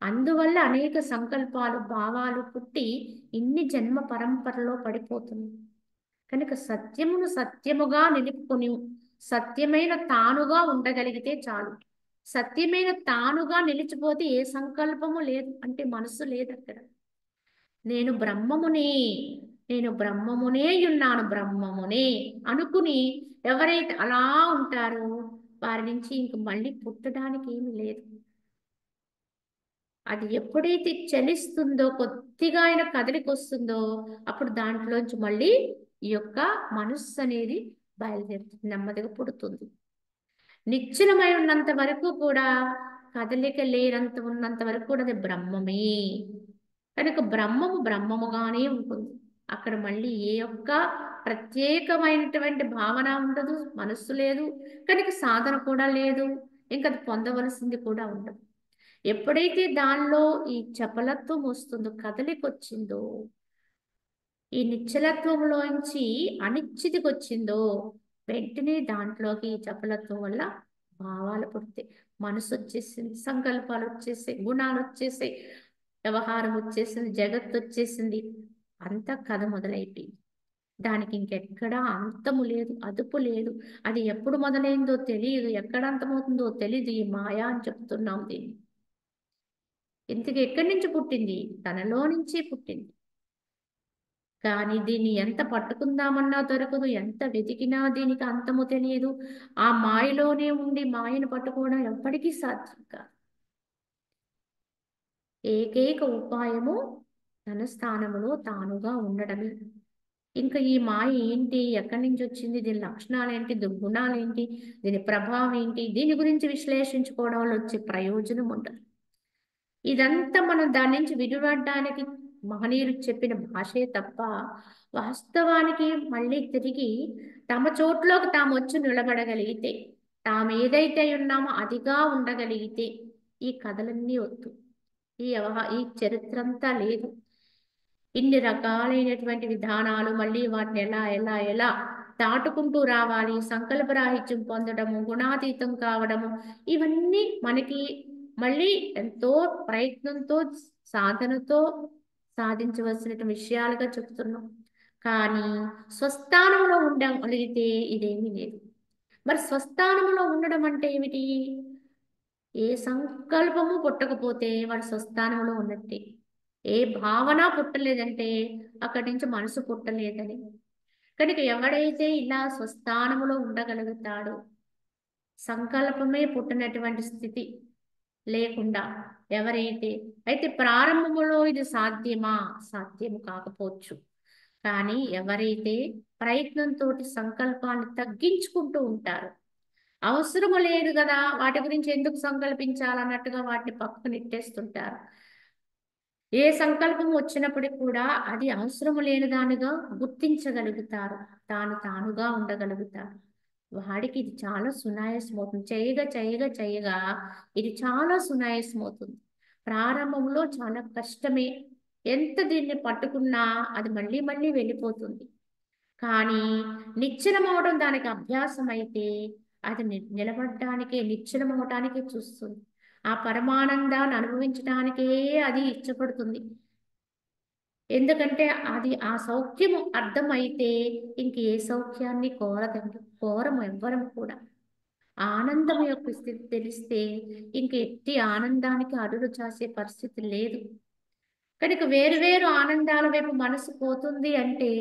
అందువల్ల అనేక సంకల్పాలు, భావాలు పుట్టి ఇన్ని జన్మ పరంపరలో పడిపోతుంది. కనుక సత్యమును సత్యముగా నిలుపుకొని సత్యమైన తానుగా ఉండగలిగితే చాలు. సత్యమైన తానుగా నిలిచిపోతే ఏ సంకల్పము లేదు, అంటే మనసు లేదు అక్కడ. నేను బ్రహ్మమునే ఉన్నాను, బ్రహ్మమునే అనుకుని ఎవరైతే అలా ఉంటారో వారి నుంచి ఇంక మళ్ళీ పుట్టడానికి ఏమీ లేదు. అది ఎప్పుడైతే చలిస్తుందో, కొద్దిగా అయినా కదలికి వస్తుందో అప్పుడు దాంట్లోంచి మళ్ళీ ఈ యొక్క మనస్సు అనేది బయలుదేరుతుంది, నెమ్మదిగా పుడుతుంది. నిశ్చలమై ఉన్నంత వరకు కూడా, కదలిక ఉన్నంత వరకు కూడా అది బ్రహ్మమే. కనుక బ్రహ్మముగానే ఉంటుంది. అక్కడ మళ్ళీ ఏ ఒక్క ప్రత్యేకమైనటువంటి భావన ఉండదు, మనస్సు లేదు, కనుక సాధన కూడా లేదు, ఇంకా అది పొందవలసింది కూడా ఉండదు. ఎప్పుడైతే దానిలో ఈ చపలత్వం వస్తుందో, కదలిక వచ్చిందో, ఈ నిశ్చలత్వంలోంచి అనిశ్చితికి వచ్చిందో, వెంటనే దాంట్లోకి ఈ చపలత్వం వల్ల భావాలు పుడతాయి, మనసు వచ్చేసింది, సంకల్పాలు వచ్చేసాయి, గుణాలు వచ్చేసాయి, వ్యవహారం వచ్చేసింది, జగత్తు వచ్చేసింది, అంతా కథ మొదలైపోయింది. దానికి ఇంకెక్కడా అంతము లేదు, అదుపు లేదు. అది ఎప్పుడు మొదలైందో తెలియదు, ఎక్కడ అంతమవుతుందో తెలియదు. ఈ మాయా అని చెప్తున్నాం దీన్ని. ఇంతకు ఎక్కడి నుంచి పుట్టింది? తనలో నుంచి పుట్టింది. కానీ దీన్ని ఎంత పట్టుకుందామన్నా దొరకదు, ఎంత వెతికినా దీనికి అంతము తెలియదు. ఆ మాయలోనే ఉండి మాయను పట్టుకోవడం ఎప్పటికీ సాధ్యం కాదు. ఏకైక ఉపాయము తన స్థానములో తానుగా ఉండడమే. ఇంకా ఈ మాయ ఏంటి, ఎక్కడి నుంచి వచ్చింది, దీని లక్షణాలు ఏంటి, దుర్గుణాలు ఏంటి, దీని ప్రభావం ఏంటి, దీని గురించి విశ్లేషించుకోవడం వల్ల వచ్చే ప్రయోజనం ఉండదు. ఇదంతా మనం దాని నుంచి విడిపడడానికి మహనీయులు చెప్పిన భాషే తప్ప, వాస్తవానికి మళ్ళీ తిరిగి తమ చోట్లోకి తాము వచ్చి నిలబడగలిగితే, తాము ఏదైతే ఉన్నామో అదిగా ఉండగలిగితే ఈ కథలన్నీ వద్దు, ఈ చరిత్ర అంతా లేదు. ఇన్ని రకాలైనటువంటి విధానాలు, మళ్ళీ వాటిని ఎలా ఎలా ఎలా దాటుకుంటూ రావాలి, సంకల్పరాహిత్యం పొందడము, గుణాతీతం కావడము, ఇవన్నీ మనకి మళ్ళీ ఎంతో ప్రయత్నంతో, సాధనతో సాధించవలసిన విషయాలుగా చెప్తున్నాం. కానీ స్వస్థానంలో ఉండగలిగితే ఇదేమీ లేదు. మరి స్వస్థానంలో ఉండడం అంటే ఏమిటి? ఏ సంకల్పము పుట్టకపోతే వాడు స్వస్థానంలో ఉన్నట్టే. ఏ భావన పుట్టలేదంటే అక్కడి నుంచి మనసు పుట్టలేదని. కనుక ఎవడైతే ఇలా స్వస్థానములో ఉండగలుగుతాడో, సంకల్పమే పుట్టినటువంటి స్థితి లేకుండా అయితే ప్రారంభములో ఇది సాధ్యమా? సాధ్యం కాకపోవచ్చు. కానీ ఎవరైతే ప్రయత్నంతో సంకల్పాన్ని తగ్గించుకుంటూ ఉంటారో, అవసరము లేదు కదా వాటి గురించి ఎందుకు సంకల్పించాలన్నట్టుగా వాటిని పక్కకు నెట్టేస్తుంటారు. ఏ సంకల్పం వచ్చినప్పటికి కూడా అది అవసరము లేని దానిగా గుర్తించగలుగుతారు, తానుగా ఉండగలుగుతారు. వాడికి ఇది చాలా సునాయాసమవుతుంది. చేయగా ఇది చాలా సునాయాసమవుతుంది. ప్రారంభంలో చాలా కష్టమే. ఎంత దీన్ని పట్టుకున్నా అది మళ్ళీ మళ్ళీ వెళ్ళిపోతుంది. కానీ నిశ్చలమవడం దానికి అభ్యాసం అయితే అది నిశ్చలమవటానికే చూస్తుంది. ఆ పరమానందాన్ని అనుభవించడానికే అది ఇష్టపడుతుంది. ఎందుకంటే అది ఆ సౌఖ్యము అర్థమైతే ఇంక ఏ సౌఖ్యాన్ని కోరము ఎవ్వరం కూడా. ఆనందం యొక్క స్థితి తెలిస్తే ఇంక ఎట్టి ఆనందానికి అడుగు చాసే పరిస్థితి లేదు. కనుక వేరు ఆనందాల వైపు మనసు పోతుంది అంటే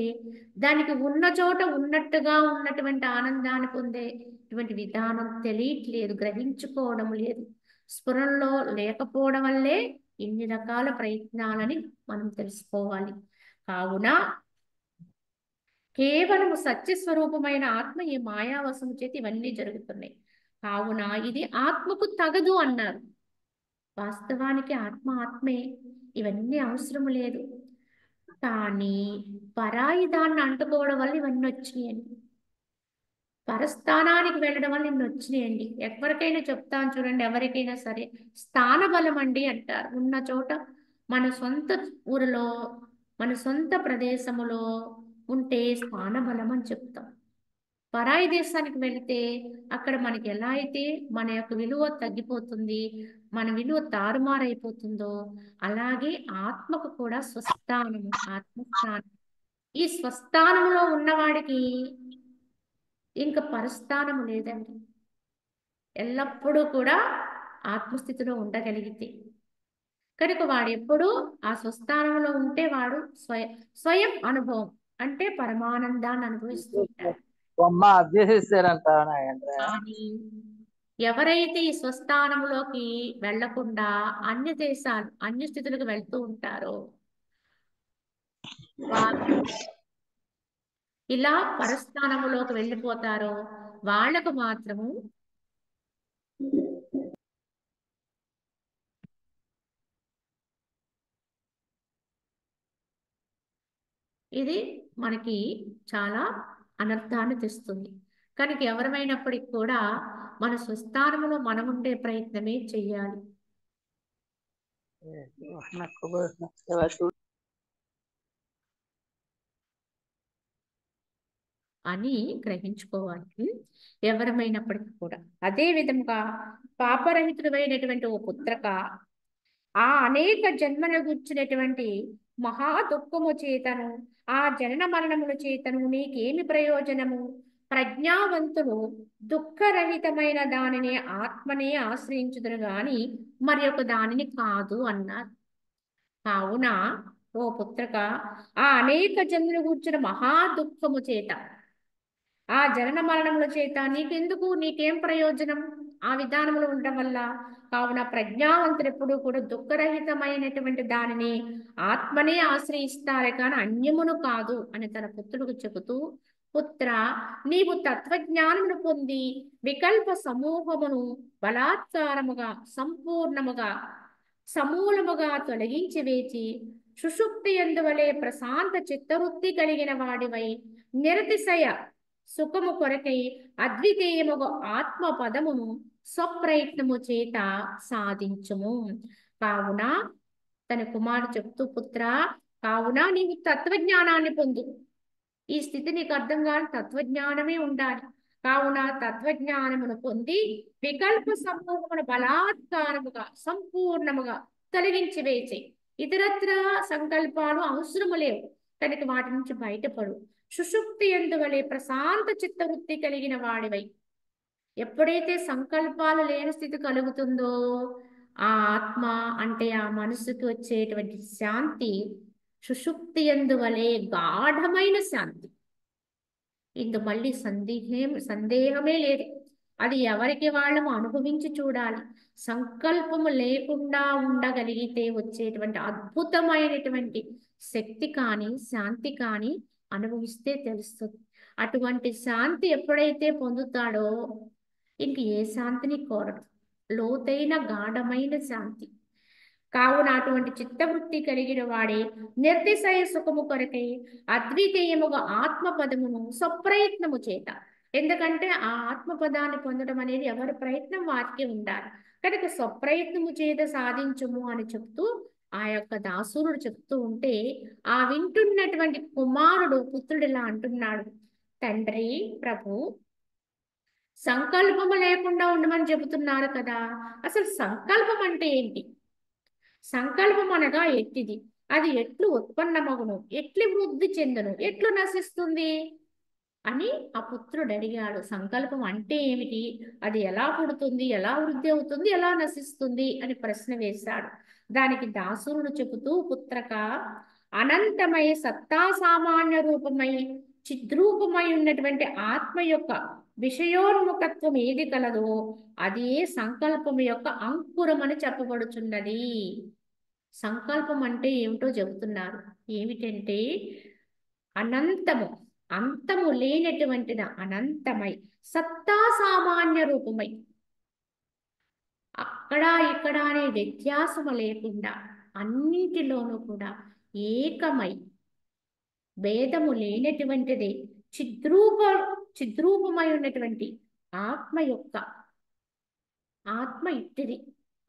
దానికి ఉన్న చోట ఉన్నట్టుగా ఉన్నటువంటి ఆనందాన్ని పొందేటువంటి విధానం తెలియట్లేదు, గ్రహించుకోవడం లేదు. స్ఫురణలో లేకపోవడం వల్లే ఇన్ని రకాల ప్రయత్నాలని మనం తెలుసుకోవాలి. కావున కేవలము సత్యస్వరూపమైన ఆత్మ ఈ మాయావశము చేతి ఇవన్నీ జరుగుతున్నాయి. కావున ఇది ఆత్మకు తగదు అన్నారు. వాస్తవానికి ఆత్మే, ఇవన్నీ అవసరం లేదు. కానీ పరాయి దాన్ని అంటుకోవడం వల్ల ఇవన్నీ వచ్చినాయండి. పరస్థానానికి వెళ్ళడం వల్ల ఇన్ని వచ్చినాయండి. ఎవరికైనా చెప్తాను చూడండి, ఎవరికైనా సరే స్థాన బలం అండి అంటారు. ఉన్న చోట మన సొంత ఊరిలో మన సొంత ప్రదేశములో ఉంటే స్థాన బలం అని చెప్తాం. పరాయి దేశానికి వెళితే అక్కడ మనకి ఎలా అయితే మన యొక్క విలువ తగ్గిపోతుంది, మన విలువ తారుమారైపోతుందో అలాగే ఆత్మకు కూడా స్వస్థానము, ఆత్మస్థానం. ఈ స్వస్థానంలో ఉన్నవాడికి ఇంకా పరస్థానము లేదండి. ఎల్లప్పుడూ కూడా ఆత్మస్థితిలో ఉండగలిగితే కనుక వాడు ఎప్పుడూ ఆ స్వస్థానంలో ఉంటే వాడు స్వయం అనుభవం అంటే పరమానందాన్ని అనుభవిస్తూ ఉంటాడు. కానీ ఎవరైతే ఈ స్వస్థానంలోకి వెళ్లకుండా అన్య స్థితులకు వెళ్తూ ఉంటారో వారు ఇలా పరస్థానములోకి వెళ్ళిపోతారో వాళ్లకు మాత్రము ఇది మనకి చాలా అనర్థాన్ని తెస్తుంది. కనుక ఎవరమైనప్పటికీ కూడా మన స్వస్థానంలో మనం ఉండే ప్రయత్నమే చెయ్యాలి అని గ్రహించుకోవాలి ఎవరమైనప్పటికీ కూడా. అదే విధంగా పాపరహితుడైనటువంటి ఓ పుత్రక, ఆ అనేక జన్మల గుర్చినటువంటి మహా దుఃఖము చేతను ఆ జనన మరణముల చేతను నీకేమి ప్రయోజనము? ప్రజ్ఞావంతులు దుఃఖరహితమైన దానిని ఆత్మనే ఆశ్రయించుదురు గాని మరి ఒక దానిని కాదు అన్నారు. కావున ఓ పుత్రక, ఆ అనేక జన్మలు కూర్చున్న మహా దుఃఖము చేత ఆ జనన మరణముల చేత నీకేం ప్రయోజనం ఆ విధానంలో ఉండడం వల్ల? కావున ప్రజ్ఞావంతులు ఎప్పుడూ కూడా దుఃఖరహితమైనటువంటి దానిని ఆత్మనే ఆశ్రయిస్తారే కానీ అన్యమును కాదు అని తన పుత్రుడికి చెబుతూ, పుత్ర, నీవు తత్వజ్ఞానమును పొంది వికల్ప సమూహమును బలాత్కారముగా సంపూర్ణముగా సమూలముగా తొలగించి వేచి సుషుప్తి ఎందువలే ప్రశాంత చిత్తవృత్తి కలిగిన వాడివై నిరతిశయ సుఖము కొరకై అద్వితీయముగా ఆత్మ పదమును స్వప్రయత్నము చేత సాధించుము. కావున తన కుమారుడు చెప్తూ, పుత్ర, కావున నీవు తత్వజ్ఞానాన్ని పొందు. ఈ స్థితి నీకు అర్థం కాని తత్వజ్ఞానమే ఉండాలి. కావున తత్వజ్ఞానమును పొంది వికల్ప సమూహమును బలాత్కారముగా సంపూర్ణముగా తొలగించి వేసే ఇతరత్ర సంకల్పాలు అవసరము లేవు కనుక వాటి నుంచి బయటపడు. సుషుప్తి ఎందువలే ప్రశాంత చిత్తవృత్తి కలిగిన వాడివై ఎప్పుడైతే సంకల్పాలు లేని స్థితి కలుగుతుందో ఆ ఆత్మ అంటే ఆ మనసుకు వచ్చేటువంటి శాంతి సుషుప్తి ఎందువలే గాఢమైన శాంతి. ఇందు మళ్ళీ సందేహమే లేదు. అది ఎవరికి వాళ్ళము అనుభవించి చూడాలి. సంకల్పము లేకుండా ఉండగలిగితే వచ్చేటువంటి అద్భుతమైనటువంటి శక్తి కానీ శాంతి కానీ అనుభవిస్తే తెలుస్తుంది. అటువంటి శాంతి ఎప్పుడైతే పొందుతాడో ఇంక ఏ శాంతిని కోరడు. లోతైన గాఢమైన శాంతి. కావున అటువంటి చిత్తవృత్తి కలిగిన వాడే నిర్తిశయ సుఖము కొరకై అద్వితీయముగా ఆత్మపదమును స్వప్రయత్నము చేత. ఎందుకంటే ఆ ఆత్మపదాన్ని పొందడం అనేది ఎవరి ప్రయత్నం వారికి ఉండాలి కనుక స్వప్రయత్నము చేత సాధించుము అని చెప్తూ ఆ యొక్క దాసురుడు చెప్తూ ఉంటే ఆ వింటున్నటువంటి కుమారుడు పుత్రుడు ఇలా అంటున్నాడు, తండ్రి ప్రభు సంకల్పము లేకుండా ఉండమని చెబుతున్నారు కదా, అసలు సంకల్పం అంటే ఏంటి? సంకల్పం అనగా ఎట్టిది, అది ఎట్లు ఉత్పన్నమగును, ఎట్లు వృద్ధి చెందును, ఎట్లు నశిస్తుంది అని ఆ పుత్రుడు అడిగాడు. సంకల్పం అంటే ఏమిటి, అది ఎలా పుడుతుంది, ఎలా వృద్ధి అవుతుంది, ఎలా నశిస్తుంది అని ప్రశ్న వేశాడు. దానికి దాసురుడు చెబుతూ, పుత్రక అనంతమై సత్తా సామాన్య రూపమై చిద్రూపమై ఉన్నటువంటి ఆత్మ యొక్క విషయోన్ముఖత్వం ఏది కలదో అదే సంకల్పం యొక్క అంకురం అని చెప్పబడుచున్నది. సంకల్పం అంటే ఏమిటో చెబుతున్నారు. ఏమిటంటే అనంతము, అంతము లేనటువంటిది అనంతమై సత్తా సామాన్య రూపమై అక్కడ ఇక్కడ అనే వ్యత్యాసము లేకుండా అన్నిటిలోనూ కూడా ఏకమై భేదము లేనటువంటిది చిద్రూపమై ఉన్నటువంటి ఆత్మ యొక్క ఆత్మ ఇట్టిది.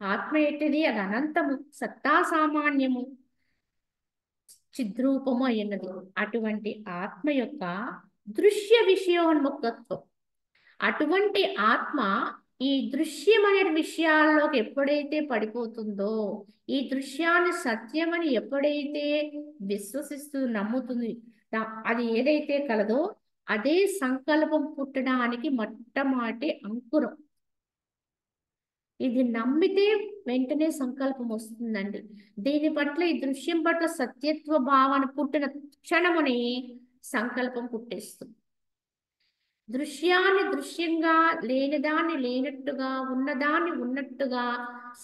ఆత్మ ఎట్టిది, అది అనంతము, సత్తా సామాన్యము, చిద్రూపము అయినది. అటువంటి ఆత్మ యొక్క దృశ్య విషయోన్ముఖత్వం. అటువంటి ఆత్మ ఈ దృశ్యమైన విషయాల్లోకి ఎప్పుడైతే పడిపోతుందో, ఈ దృశ్యాన్ని సత్యమని ఎప్పుడైతే విశ్వసిస్తూ నమ్ముతుంది, అది ఏదైతే కలదో అదే సంకల్పం పుట్టడానికి మొట్టమొదటి అంకురం. ఇది నమ్మితే వెంటనే సంకల్పం వస్తుందండి. దీని పట్ల, ఈ దృశ్యం పట్ల సత్యత్వ భావన పుట్టిన క్షణముని సంకల్పం పుట్టేస్తుంది. దృశ్యాన్ని దృశ్యంగా, లేనిదాన్ని లేనట్టుగా, ఉన్నదాన్ని ఉన్నట్టుగా,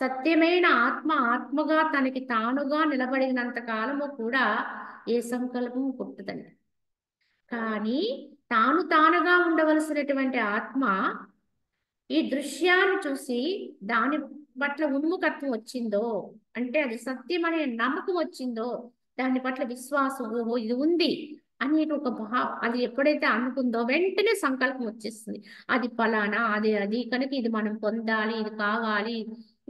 సత్యమైన ఆత్మ ఆత్మగా తనకి తానుగా నిలబడినంత కాలము కూడా ఏ సంకల్పము పుట్టదండి. కానీ తాను తానుగా ఉండవలసినటువంటి ఆత్మ ఈ దృశ్యాన్ని చూసి దాని పట్ల ఉన్ముఖత్వం వచ్చిందో, అంటే అది సత్యం అనే నమ్మకం వచ్చిందో, దాని పట్ల విశ్వాసం, ఓహో ఇది ఉంది అని ఒక అది ఎప్పుడైతే అనుకుందో వెంటనే సంకల్పం వచ్చేస్తుంది. అది ఫలానా, అది కనుక ఇది మనం పొందాలి, ఇది కావాలి,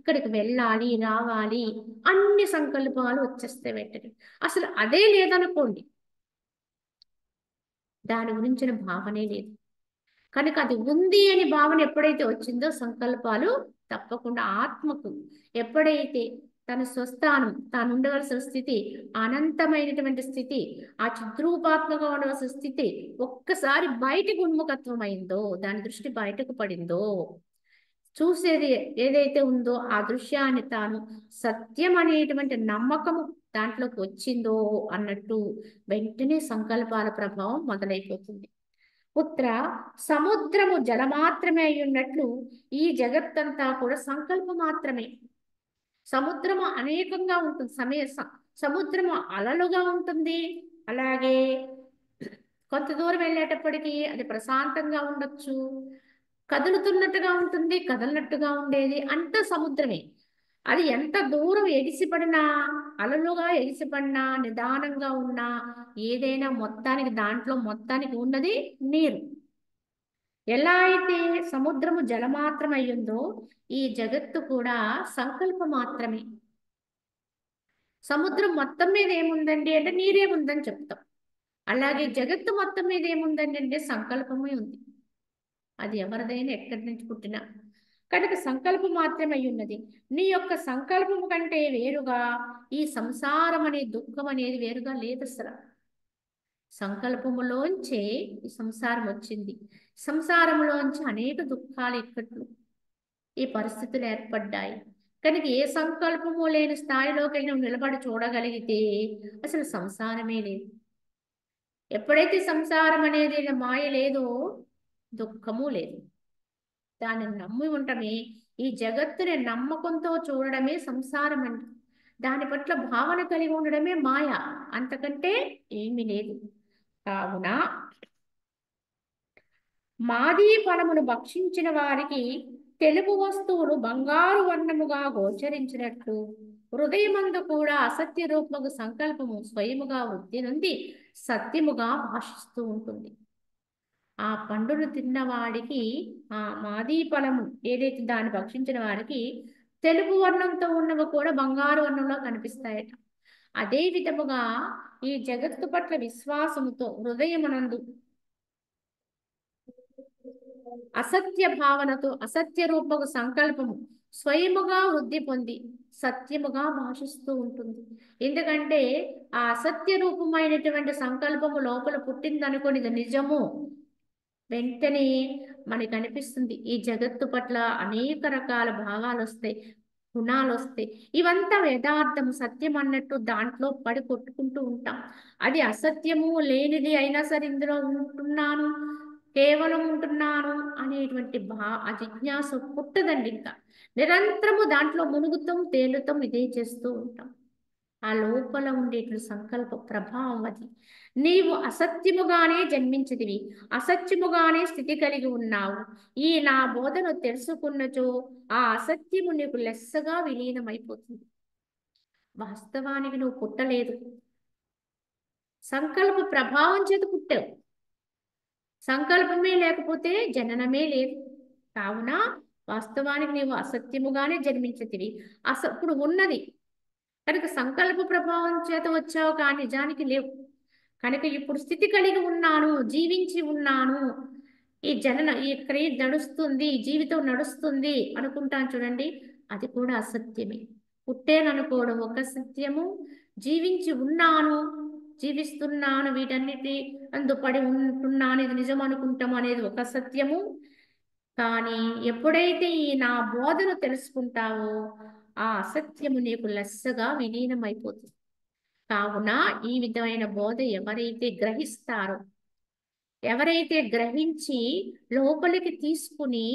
ఇక్కడికి వెళ్ళాలి, రావాలి, అన్ని సంకల్పాలు వచ్చేస్తాయి వెంటనే. అసలు అదే లేదనుకోండి, దాని గురించిన భావనే లేదు. కనుక అది ఉంది అని భావన ఎప్పుడైతే వచ్చిందో సంకల్పాలు తప్పకుండా. ఆత్మకు ఎప్పుడైతే తన స్వస్థానం, తాను ఉండవలసిన స్థితి, అనంతమైనటువంటి స్థితి, ఆ చిద్రూపాత్మగా ఉండవలసిన స్థితి ఒక్కసారి బయటకు ఉన్ముఖత్వం అయిందో, దాని దృష్టి బయటకు పడిందో, చూసేది ఏదైతే ఉందో ఆ దృశ్యాన్ని తాను సత్యం అనేటువంటి నమ్మకము దాంట్లోకి వచ్చిందో అన్నట్టు వెంటనే సంకల్పాల ప్రభావం మొదలైపోతుంది. పుత్ర, సముద్రము జలమాత్రమే అయి ఉన్నట్లు ఈ జగత్తంతా కూడా సంకల్పం మాత్రమే. సముద్రము అనేకంగా ఉంటుంది, సముద్రము అలలుగా ఉంటుంది. అలాగే కొంత దూరం వెళ్ళేటప్పటికీ అది ప్రశాంతంగా ఉండొచ్చు, కదులుతున్నట్టుగా ఉంటుంది, కదలనట్టుగా ఉండేది, అంత సముద్రమే. అది ఎంత దూరం ఎగిసిపడినా, అలలుగా ఎగిసిపడినా, నిదానంగా ఉన్నా, ఏదైనా మొత్తానికి దాంట్లో మొత్తానికి ఉన్నది నీరు. ఎలా అయితే సముద్రము జలమాత్రం అయ్యిందో ఈ జగత్తు కూడా సంకల్ప మాత్రమే. సముద్రం మొత్తం మీద ఏముందండి అంటే నీరేముందని చెప్తాం. అలాగే జగత్తు మొత్తం మీద ఏముందండి అంటే సంకల్పమే ఉంది. అది ఎవరిదైనా ఎక్కడి నుంచి పుట్టినా కనుక సంకల్పం మాత్రమే ఉన్నది. నీ యొక్క సంకల్పము కంటే వేరుగా ఈ సంసారం అనే దుఃఖం అనేది వేరుగా లేదు అసలు. సంకల్పములోంచే ఈ సంసారం వచ్చింది. సంసారములోంచి అనేక దుఃఖాలు ఇక్కట్లు ఈ పరిస్థితులు ఏర్పడ్డాయి. కనుక ఏ సంకల్పము లేని స్థాయిలోకైనా నిలబడి చూడగలిగితే అసలు సంసారమే లేదు. ఎప్పుడైతే సంసారం అనేది మాయ లేదో దుఃఖము లేదు. దానిని నమ్మి ఉండటమే, ఈ జగత్తుని నమ్మకంతో చూడడమే సంసారం అండి. దాని పట్ల భావన కలిగి ఉండడమే మాయ, అంతకంటే ఏమీ లేదు. కావున మాదీ ఫలమును భక్షించిన వారికి తెలుపు వస్తువులు బంగారు వర్ణముగా గోచరించినట్లు హృదయమందు కూడా అసత్య రూపముకు సంకల్పము స్వయముగా వృద్ధి నుండి సత్యముగా భాషిస్తూ ఉంటుంది. ఆ పండును తిన్నవాడికి, ఆ మాదీ ఫలము ఏదైతే దాన్ని భక్షించిన వారికి తెలుపు వర్ణంతో ఉన్నవి కూడా బంగారు వర్ణంలో కనిపిస్తాయట. అదే విధముగా ఈ జగత్తు పట్ల విశ్వాసముతో హృదయమునందు అసత్య భావనతో అసత్య రూపము సంకల్పము స్వయముగా వృద్ధి పొంది సత్యముగా భాషిస్తూ ఉంటుంది. ఎందుకంటే ఆ అసత్య రూపమైనటువంటి సంకల్పము లోపల పుట్టిందనుకోని ఇది నిజము, వెంటనే మనకు అనిపిస్తుంది ఈ జగత్తు పట్ల అనేక రకాల భావాలు వస్తాయి, గుణాలు వస్తాయి. ఇవంతా యథార్థము సత్యం అన్నట్టు దాంట్లో పడి కొట్టుకుంటూ ఉంటాం. అది అసత్యము లేనిది అయినా సరే ఇందులో ఉంటున్నాను, కేవలం ఉంటున్నాను అనేటువంటి ఆ జిజ్ఞాస పుట్టదండి. ఇంకా నిరంతరము దాంట్లో మునుగుతాం, తేలుతాం, ఇదే చేస్తూ ఉంటాం. ఆ లోపల ఉండేటువంటి సంకల్ప ప్రభావం అది. నీవు అసత్యముగానే జన్మించితివి, అసత్యముగానే స్థితి కలిగి ఉన్నావు. ఈ నా బోధను తెలుసుకున్నచో ఆ అసత్యము నీకు లెస్సగా విలీనమైపోతుంది. వాస్తవానికి నువ్వు పుట్టలేదు, సంకల్ప ప్రభావం చేత పుట్టావు. సంకల్పమే లేకపోతే జననమే లేదు. కావున వాస్తవానికి నీవు అసత్యముగానే జన్మించితివి. ఇప్పుడు ఉన్నది కనుక సంకల్ప ప్రభావం చేత వచ్చావు, కానీ నిజానికి లేవు. కనుక ఇప్పుడు స్థితి కలిగి ఉన్నాను, జీవించి ఉన్నాను, ఈ క్రియ నడుస్తుంది, ఈ జీవితం నడుస్తుంది అనుకుంటాను చూడండి, అది కూడా అసత్యమే. పుట్టేననుకోవడం ఒక సత్యము, జీవించి ఉన్నాను, జీవిస్తున్నాను, వీటన్నిటి అందుపడి ఉంటున్నాను, ఇది నిజం అనుకుంటాం అనేది ఒక సత్యము. కానీ ఎప్పుడైతే ఈ నా బోధను తెలుసుకుంటావో ఆ అసత్యము నీకు లెస్సగా విలీనమైపోతుంది. కావున ఈ విధమైన బోధ ఎవరైతే గ్రహిస్తారో, ఎవరైతే గ్రహించి లోపలికి తీసుకుని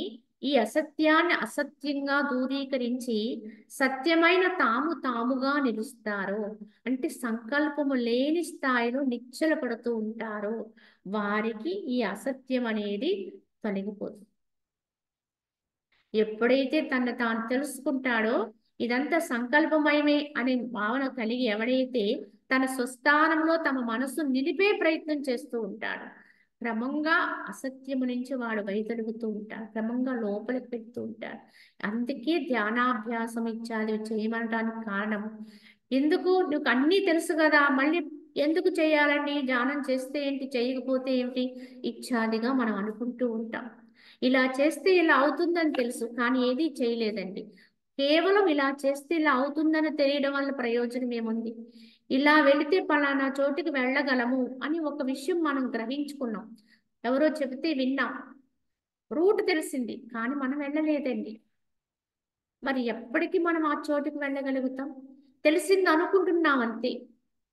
ఈ అసత్యాన్ని అసత్యంగా దూరీకరించి సత్యమైన తాముగా నిలుస్తారో, అంటే సంకల్పము లేని స్థాయిలో నిశ్చల పడుతూ ఉంటారో, వారికి ఈ అసత్యం అనేది తొలగిపోతుంది. ఎప్పుడైతే తను తాను తెలుసుకుంటాడో ఇదంతా సంకల్పమయమే అనే భావన కలిగి ఎవడైతే తన స్వస్థానంలో తమ మనసు నిలిపే ప్రయత్నం చేస్తూ ఉంటాడు, క్రమంగా అసత్యము నుంచి వాడు వైదొలుగుతూ ఉంటాడు, క్రమంగా లోపలికి పెడుతూ ఉంటాడు. అందుకే ధ్యానాభ్యాసం ఇత్యాది చేయమనడానికి కారణం, ఎందుకు నీకు అన్నీ తెలుసు కదా, మళ్ళీ ఎందుకు చేయాలండి, ధ్యానం చేస్తే ఏంటి, చేయకపోతే ఏమిటి ఇత్యాదిగా మనం అనుకుంటూ ఉంటాం. ఇలా చేస్తే ఇలా అవుతుందని తెలుసు, కానీ ఏది చేయలేదండి. కేవలం ఇలా చేస్తే ఇలా అవుతుందని తెలియడం వల్ల ప్రయోజనం ఏముంది? ఇలా వెళితే పలానా చోటుకి వెళ్ళగలము అని ఒక విషయం మనం గ్రహించుకున్నాం, ఎవరో చెబితే విన్నాం, రూట్ తెలిసింది, కానీ మనం వెళ్ళలేదండి. మరి ఎప్పటికీ మనం ఆ చోటుకి వెళ్ళగలుగుతాం? తెలిసింది అనుకుంటున్నాం అంతే,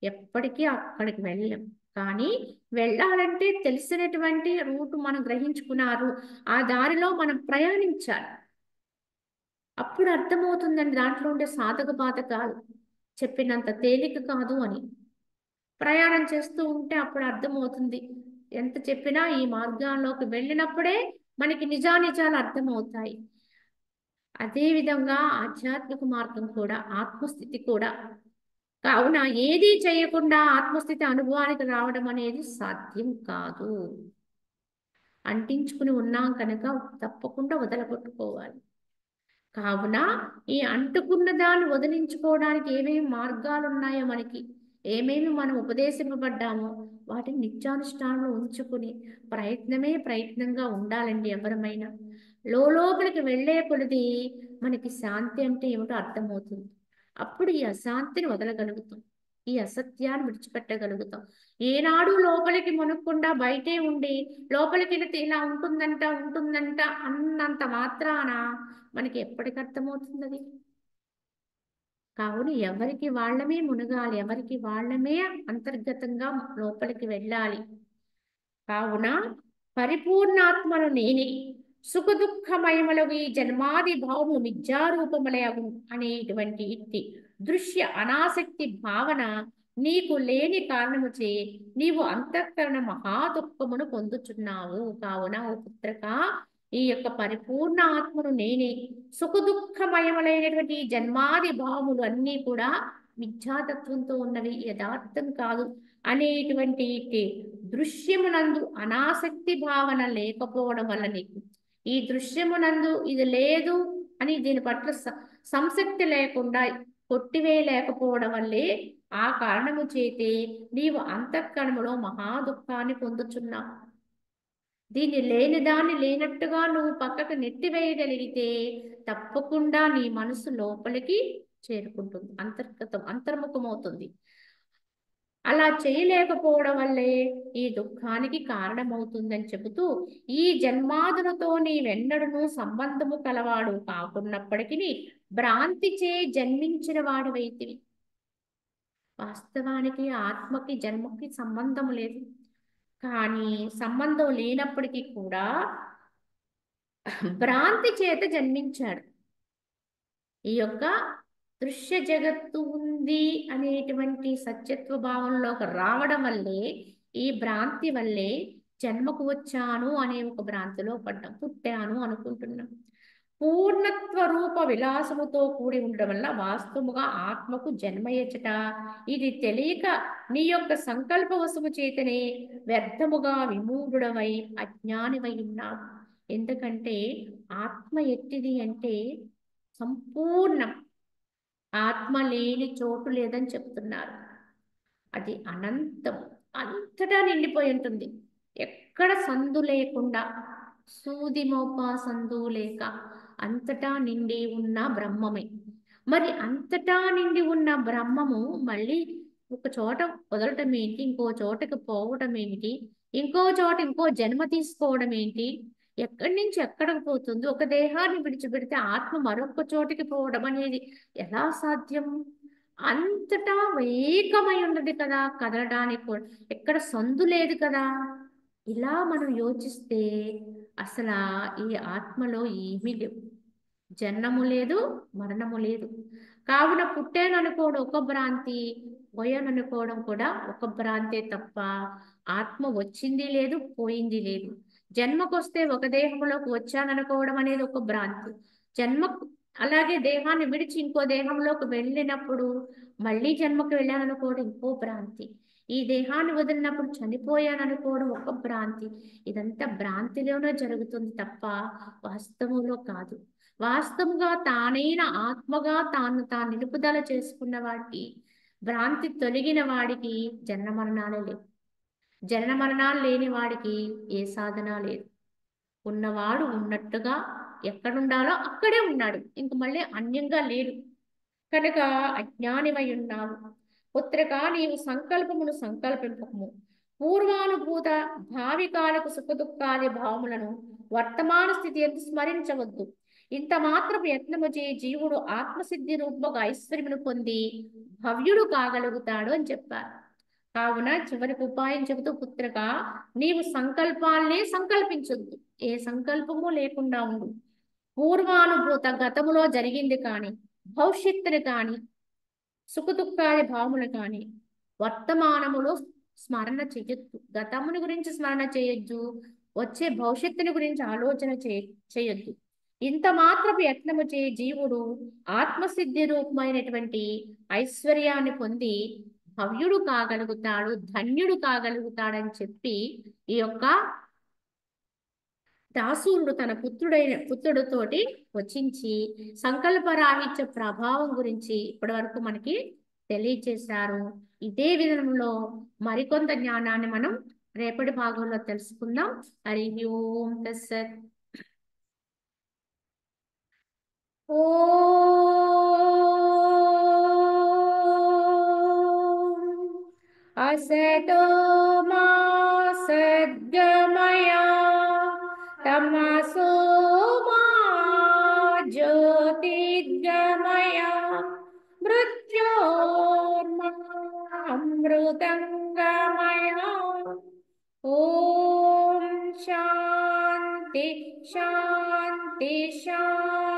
ఎప్పటికీ అక్కడికి వెళ్ళలేం. కానీ వెళ్ళాలంటే తెలిసినటువంటి రూట్ మనం గ్రహించుకున్నారు, ఆ దారిలో మనం ప్రయాణించాలి. అప్పుడు అర్థమవుతుందండి దాంట్లో ఉండే సాధక బాధకాలు చెప్పినంత తేలిక కాదు అని. ప్రయాణం చేస్తూ ఉంటే అప్పుడు అర్థమవుతుంది. ఎంత చెప్పినా ఈ మార్గాల్లోకి వెళ్ళినప్పుడే మనకి నిజానిజాలు అర్థమవుతాయి. అదేవిధంగా ఆధ్యాత్మిక మార్గం కూడా, ఆత్మస్థితి కూడా. కావున ఏదీ చేయకుండా ఆత్మస్థితి అనుభవానికి రావడం అనేది సాధ్యం కాదు. అంటించుకుని ఉన్నాం కనుక తప్పకుండా వదలగొట్టుకోవాలి. కావున ఈ అంటుకున్న దాన్ని వదిలించుకోవడానికి ఏమేమి మార్గాలు ఉన్నాయో, మనకి ఏమేమి మనం ఉపదేశింపబడ్డామో వాటిని నిత్యానుష్ఠానంలో ఉంచుకుని ప్రయత్నంగా ఉండాలండి. ఎవరమైనా లోపలికి వెళ్ళే కొలది మనకి శాంతి అంటే ఏమిటో అర్థమవుతుంది. అప్పుడు ఈ అశాంతిని వదలగలుగుతాం, ఈ అసత్యాన్ని విడిచిపెట్టగలుగుతాం. ఏనాడు లోపలికి మునక్కుండా బయటే ఉండి లోపలికి వెళితే ఇలా ఉంటుందంట అన్నంత మాత్రాన మనకి ఎప్పటికి అర్థమవుతుంది అది? కావున ఎవరికి వాళ్ళమే మునగాలి, ఎవరికి వాళ్ళమే అంతర్గతంగా లోపలికి వెళ్ళాలి. కావున పరిపూర్ణాత్మను నేనే, సుఖదుఃఖమయములగు ఈ జన్మాది భావములు మిథ్యారూపములయగు అనేటువంటి ఇట్టి దృశ్య అనాసక్తి భావన నీకు లేని కారణముచే నీవు అంతఃకరణ మహాదుఃఖమును పొందుచున్నావు. కావున ఓ పుత్రక, ఈ యొక్క పరిపూర్ణ ఆత్మను నేనే. సుఖదుఃఖమయములైనటువంటి ఈ జన్మాది భావములు అన్నీ కూడా మిథ్యాతత్వంతో ఉన్నవి, యథార్థం కాదు అనేటువంటి దృశ్యమునందు అనాసక్తి భావన లేకపోవడం వల్ల నీకు ఈ దృశ్యమునందు ఇది లేదు అని దీని పట్ల సంసక్తి లేకుండా కొట్టివేయలేకపోవడం వల్లే ఆ కారణము చేతే నీవు అంతఃకరణములో మహా దుఃఖాన్ని పొందుచున్నావు. దీన్ని లేని దాన్ని లేనట్టుగా నువ్వు పక్కకు నెట్టివేయగలిగితే తప్పకుండా నీ మనసు లోపలికి చేరుకుంటుంది, అంతర్ముఖమవుతుంది. అలా చేయలేకపోవడం వల్లే ఈ దుఃఖానికి కారణమవుతుందని చెబుతూ, ఈ జన్మాదులతో నీవెన్నడూ సంబంధము కలవాడు కాకున్నప్పటికీ భ్రాంతిచే జన్మించిన వాడివైతివి. వాస్తవానికి ఆత్మకి జన్మకి సంబంధం లేదు, కానీ సంబంధం లేనప్పటికీ కూడా భ్రాంతి చేత జన్మించాడు. ఈ యొక్క దృశ్య జగత్తు ఉంది అనేటువంటి సత్యత్వ భావంలోకి రావడం వల్లే, ఈ భ్రాంతి వల్లే జన్మకు వచ్చాను అనే ఒక భ్రాంతిలో పుట్టాను అనుకుంటున్నాం. పూర్ణత్వ రూప విలాసముతో కూడి ఉండడం వల్ల వాస్తవముగా ఆత్మకు జన్మయచ్చట. ఇది తెలియక నీ యొక్క సంకల్పవశము చేతనే వ్యర్థముగా విమూఢుడవై అజ్ఞానివై ఉన్నావు. ఎందుకంటే ఆత్మ ఎట్టిది అంటే సంపూర్ణం, ఆత్మ లేని చోటు లేదని చెప్తున్నారు. అది అనంతం, అంతటా నిండిపోయి ఉంటుంది, ఎక్కడ సందు లేకుండా, సూది మోపా సందు లేక అంతటా నిండి ఉన్న బ్రహ్మమే. మరి అంతటా నిండి ఉన్న బ్రహ్మము మళ్ళీ ఒక చోట వదలటం ఏంటి, ఇంకో చోటకి పోవటం ఏమిటి, ఇంకో చోట ఇంకో జన్మ తీసుకోవడం ఏంటి, ఎక్కడి నుంచి ఎక్కడికి పోతుంది? ఒక దేహాన్ని విడిచిపెడితే ఆత్మ మరొక చోటికి పోవడం అనేది ఎలా సాధ్యం? అంతటా ఏకమై ఉన్నది కదా, కదలడానికి కూడా ఎక్కడ సందు లేదు కదా. ఇలా మనం యోచిస్తే అసలు ఈ ఆత్మలో ఏమీ లేవు, జన్మము లేదు, మరణము లేదు. కావున పుట్టాను అనుకోవడం ఒక భ్రాంతి, పోయాను అనుకోవడం కూడా ఒక భ్రాంతే తప్ప ఆత్మ వచ్చింది లేదు, పోయింది లేదు. జన్మకొస్తే ఒక దేహంలోకి వచ్చాననుకోవడం అనేది ఒక భ్రాంతి. జన్మకు అలాగే దేహాన్ని విడిచి ఇంకో దేహంలోకి వెళ్ళినప్పుడు మళ్ళీ జన్మకు వెళ్ళాననుకోవడం ఇంకో భ్రాంతి. ఈ దేహాన్ని వదిలినప్పుడు చనిపోయాననుకోవడం ఒక భ్రాంతి. ఇదంతా భ్రాంతిలోనే జరుగుతుంది తప్ప వాస్తవంలో కాదు. వాస్తవంగా తానైన ఆత్మగా తాను నిలుపుదల చేసుకున్న వాడికి, భ్రాంతి తొలగిన వాడికి జన్మ మరణాలే లేవు. జనన మరణాలు లేని వాడికి ఏ సాధన లేదు. ఉన్నవాడు ఉన్నట్టుగా ఎక్కడుండాలో అక్కడే ఉన్నాడు, ఇంక మళ్ళీ అన్యంగా లేడు. కనుక అజ్ఞానివై ఉన్నావు. పుత్రక, నీవు సంకల్పమును సంకల్పింపకము. పూర్వానుభూత భావికాలకు సుఖదుఖాది భావములను వర్తమాన స్థితి ఎందు స్మరించవద్దు. ఇంత మాత్రపు యత్నము చే జీవుడు ఆత్మసిద్ధి రూపముగా ఐశ్వర్యమును పొంది భవ్యుడు కాగలుగుతాడు అని చెప్పారు. కావున చివరికి ఉపాయం చెబుతూ, పుత్రక, నీవు సంకల్పాలనే సంకల్పించొద్దు, ఏ సంకల్పము లేకుండా ఉండు. పూర్వానుభూత గతములో జరిగింది కానీ, భవిష్యత్తుని కానీ, సుఖదుఖాది భావములు కానీ వర్తమానములో స్మరణ చేయొద్దు. గతముని గురించి స్మరణ చేయొద్దు, వచ్చే భవిష్యత్తుని గురించి ఆలోచన చేయొద్దు. ఇంత మాత్రపు యత్నము చే జీవుడు ఆత్మసిద్ధి రూపమైనటువంటి ఐశ్వర్యాన్ని పొంది భవ్యుడు కాగలుగుతాడు, ధన్యుడు కాగలుగుతాడని చెప్పి ఈ యొక్క దాసూరుడు తన పుత్రుడితోటి వచించి సంకల్పరాహిత్య ప్రభావం గురించి ఇప్పటి వరకు మనకి తెలియజేశారు. ఇదే విధంలో మరికొంత జ్ఞానాన్ని మనం రేపటి భాగంలో తెలుసుకుందాం. హరి ఓం తత్సత్. असतो मा सद्गमय तमसो मा ज्योतिर्गमय मृत्योर्मा अमृतंगमय। ओम शांति। శాంతి శాంతి శాంతి.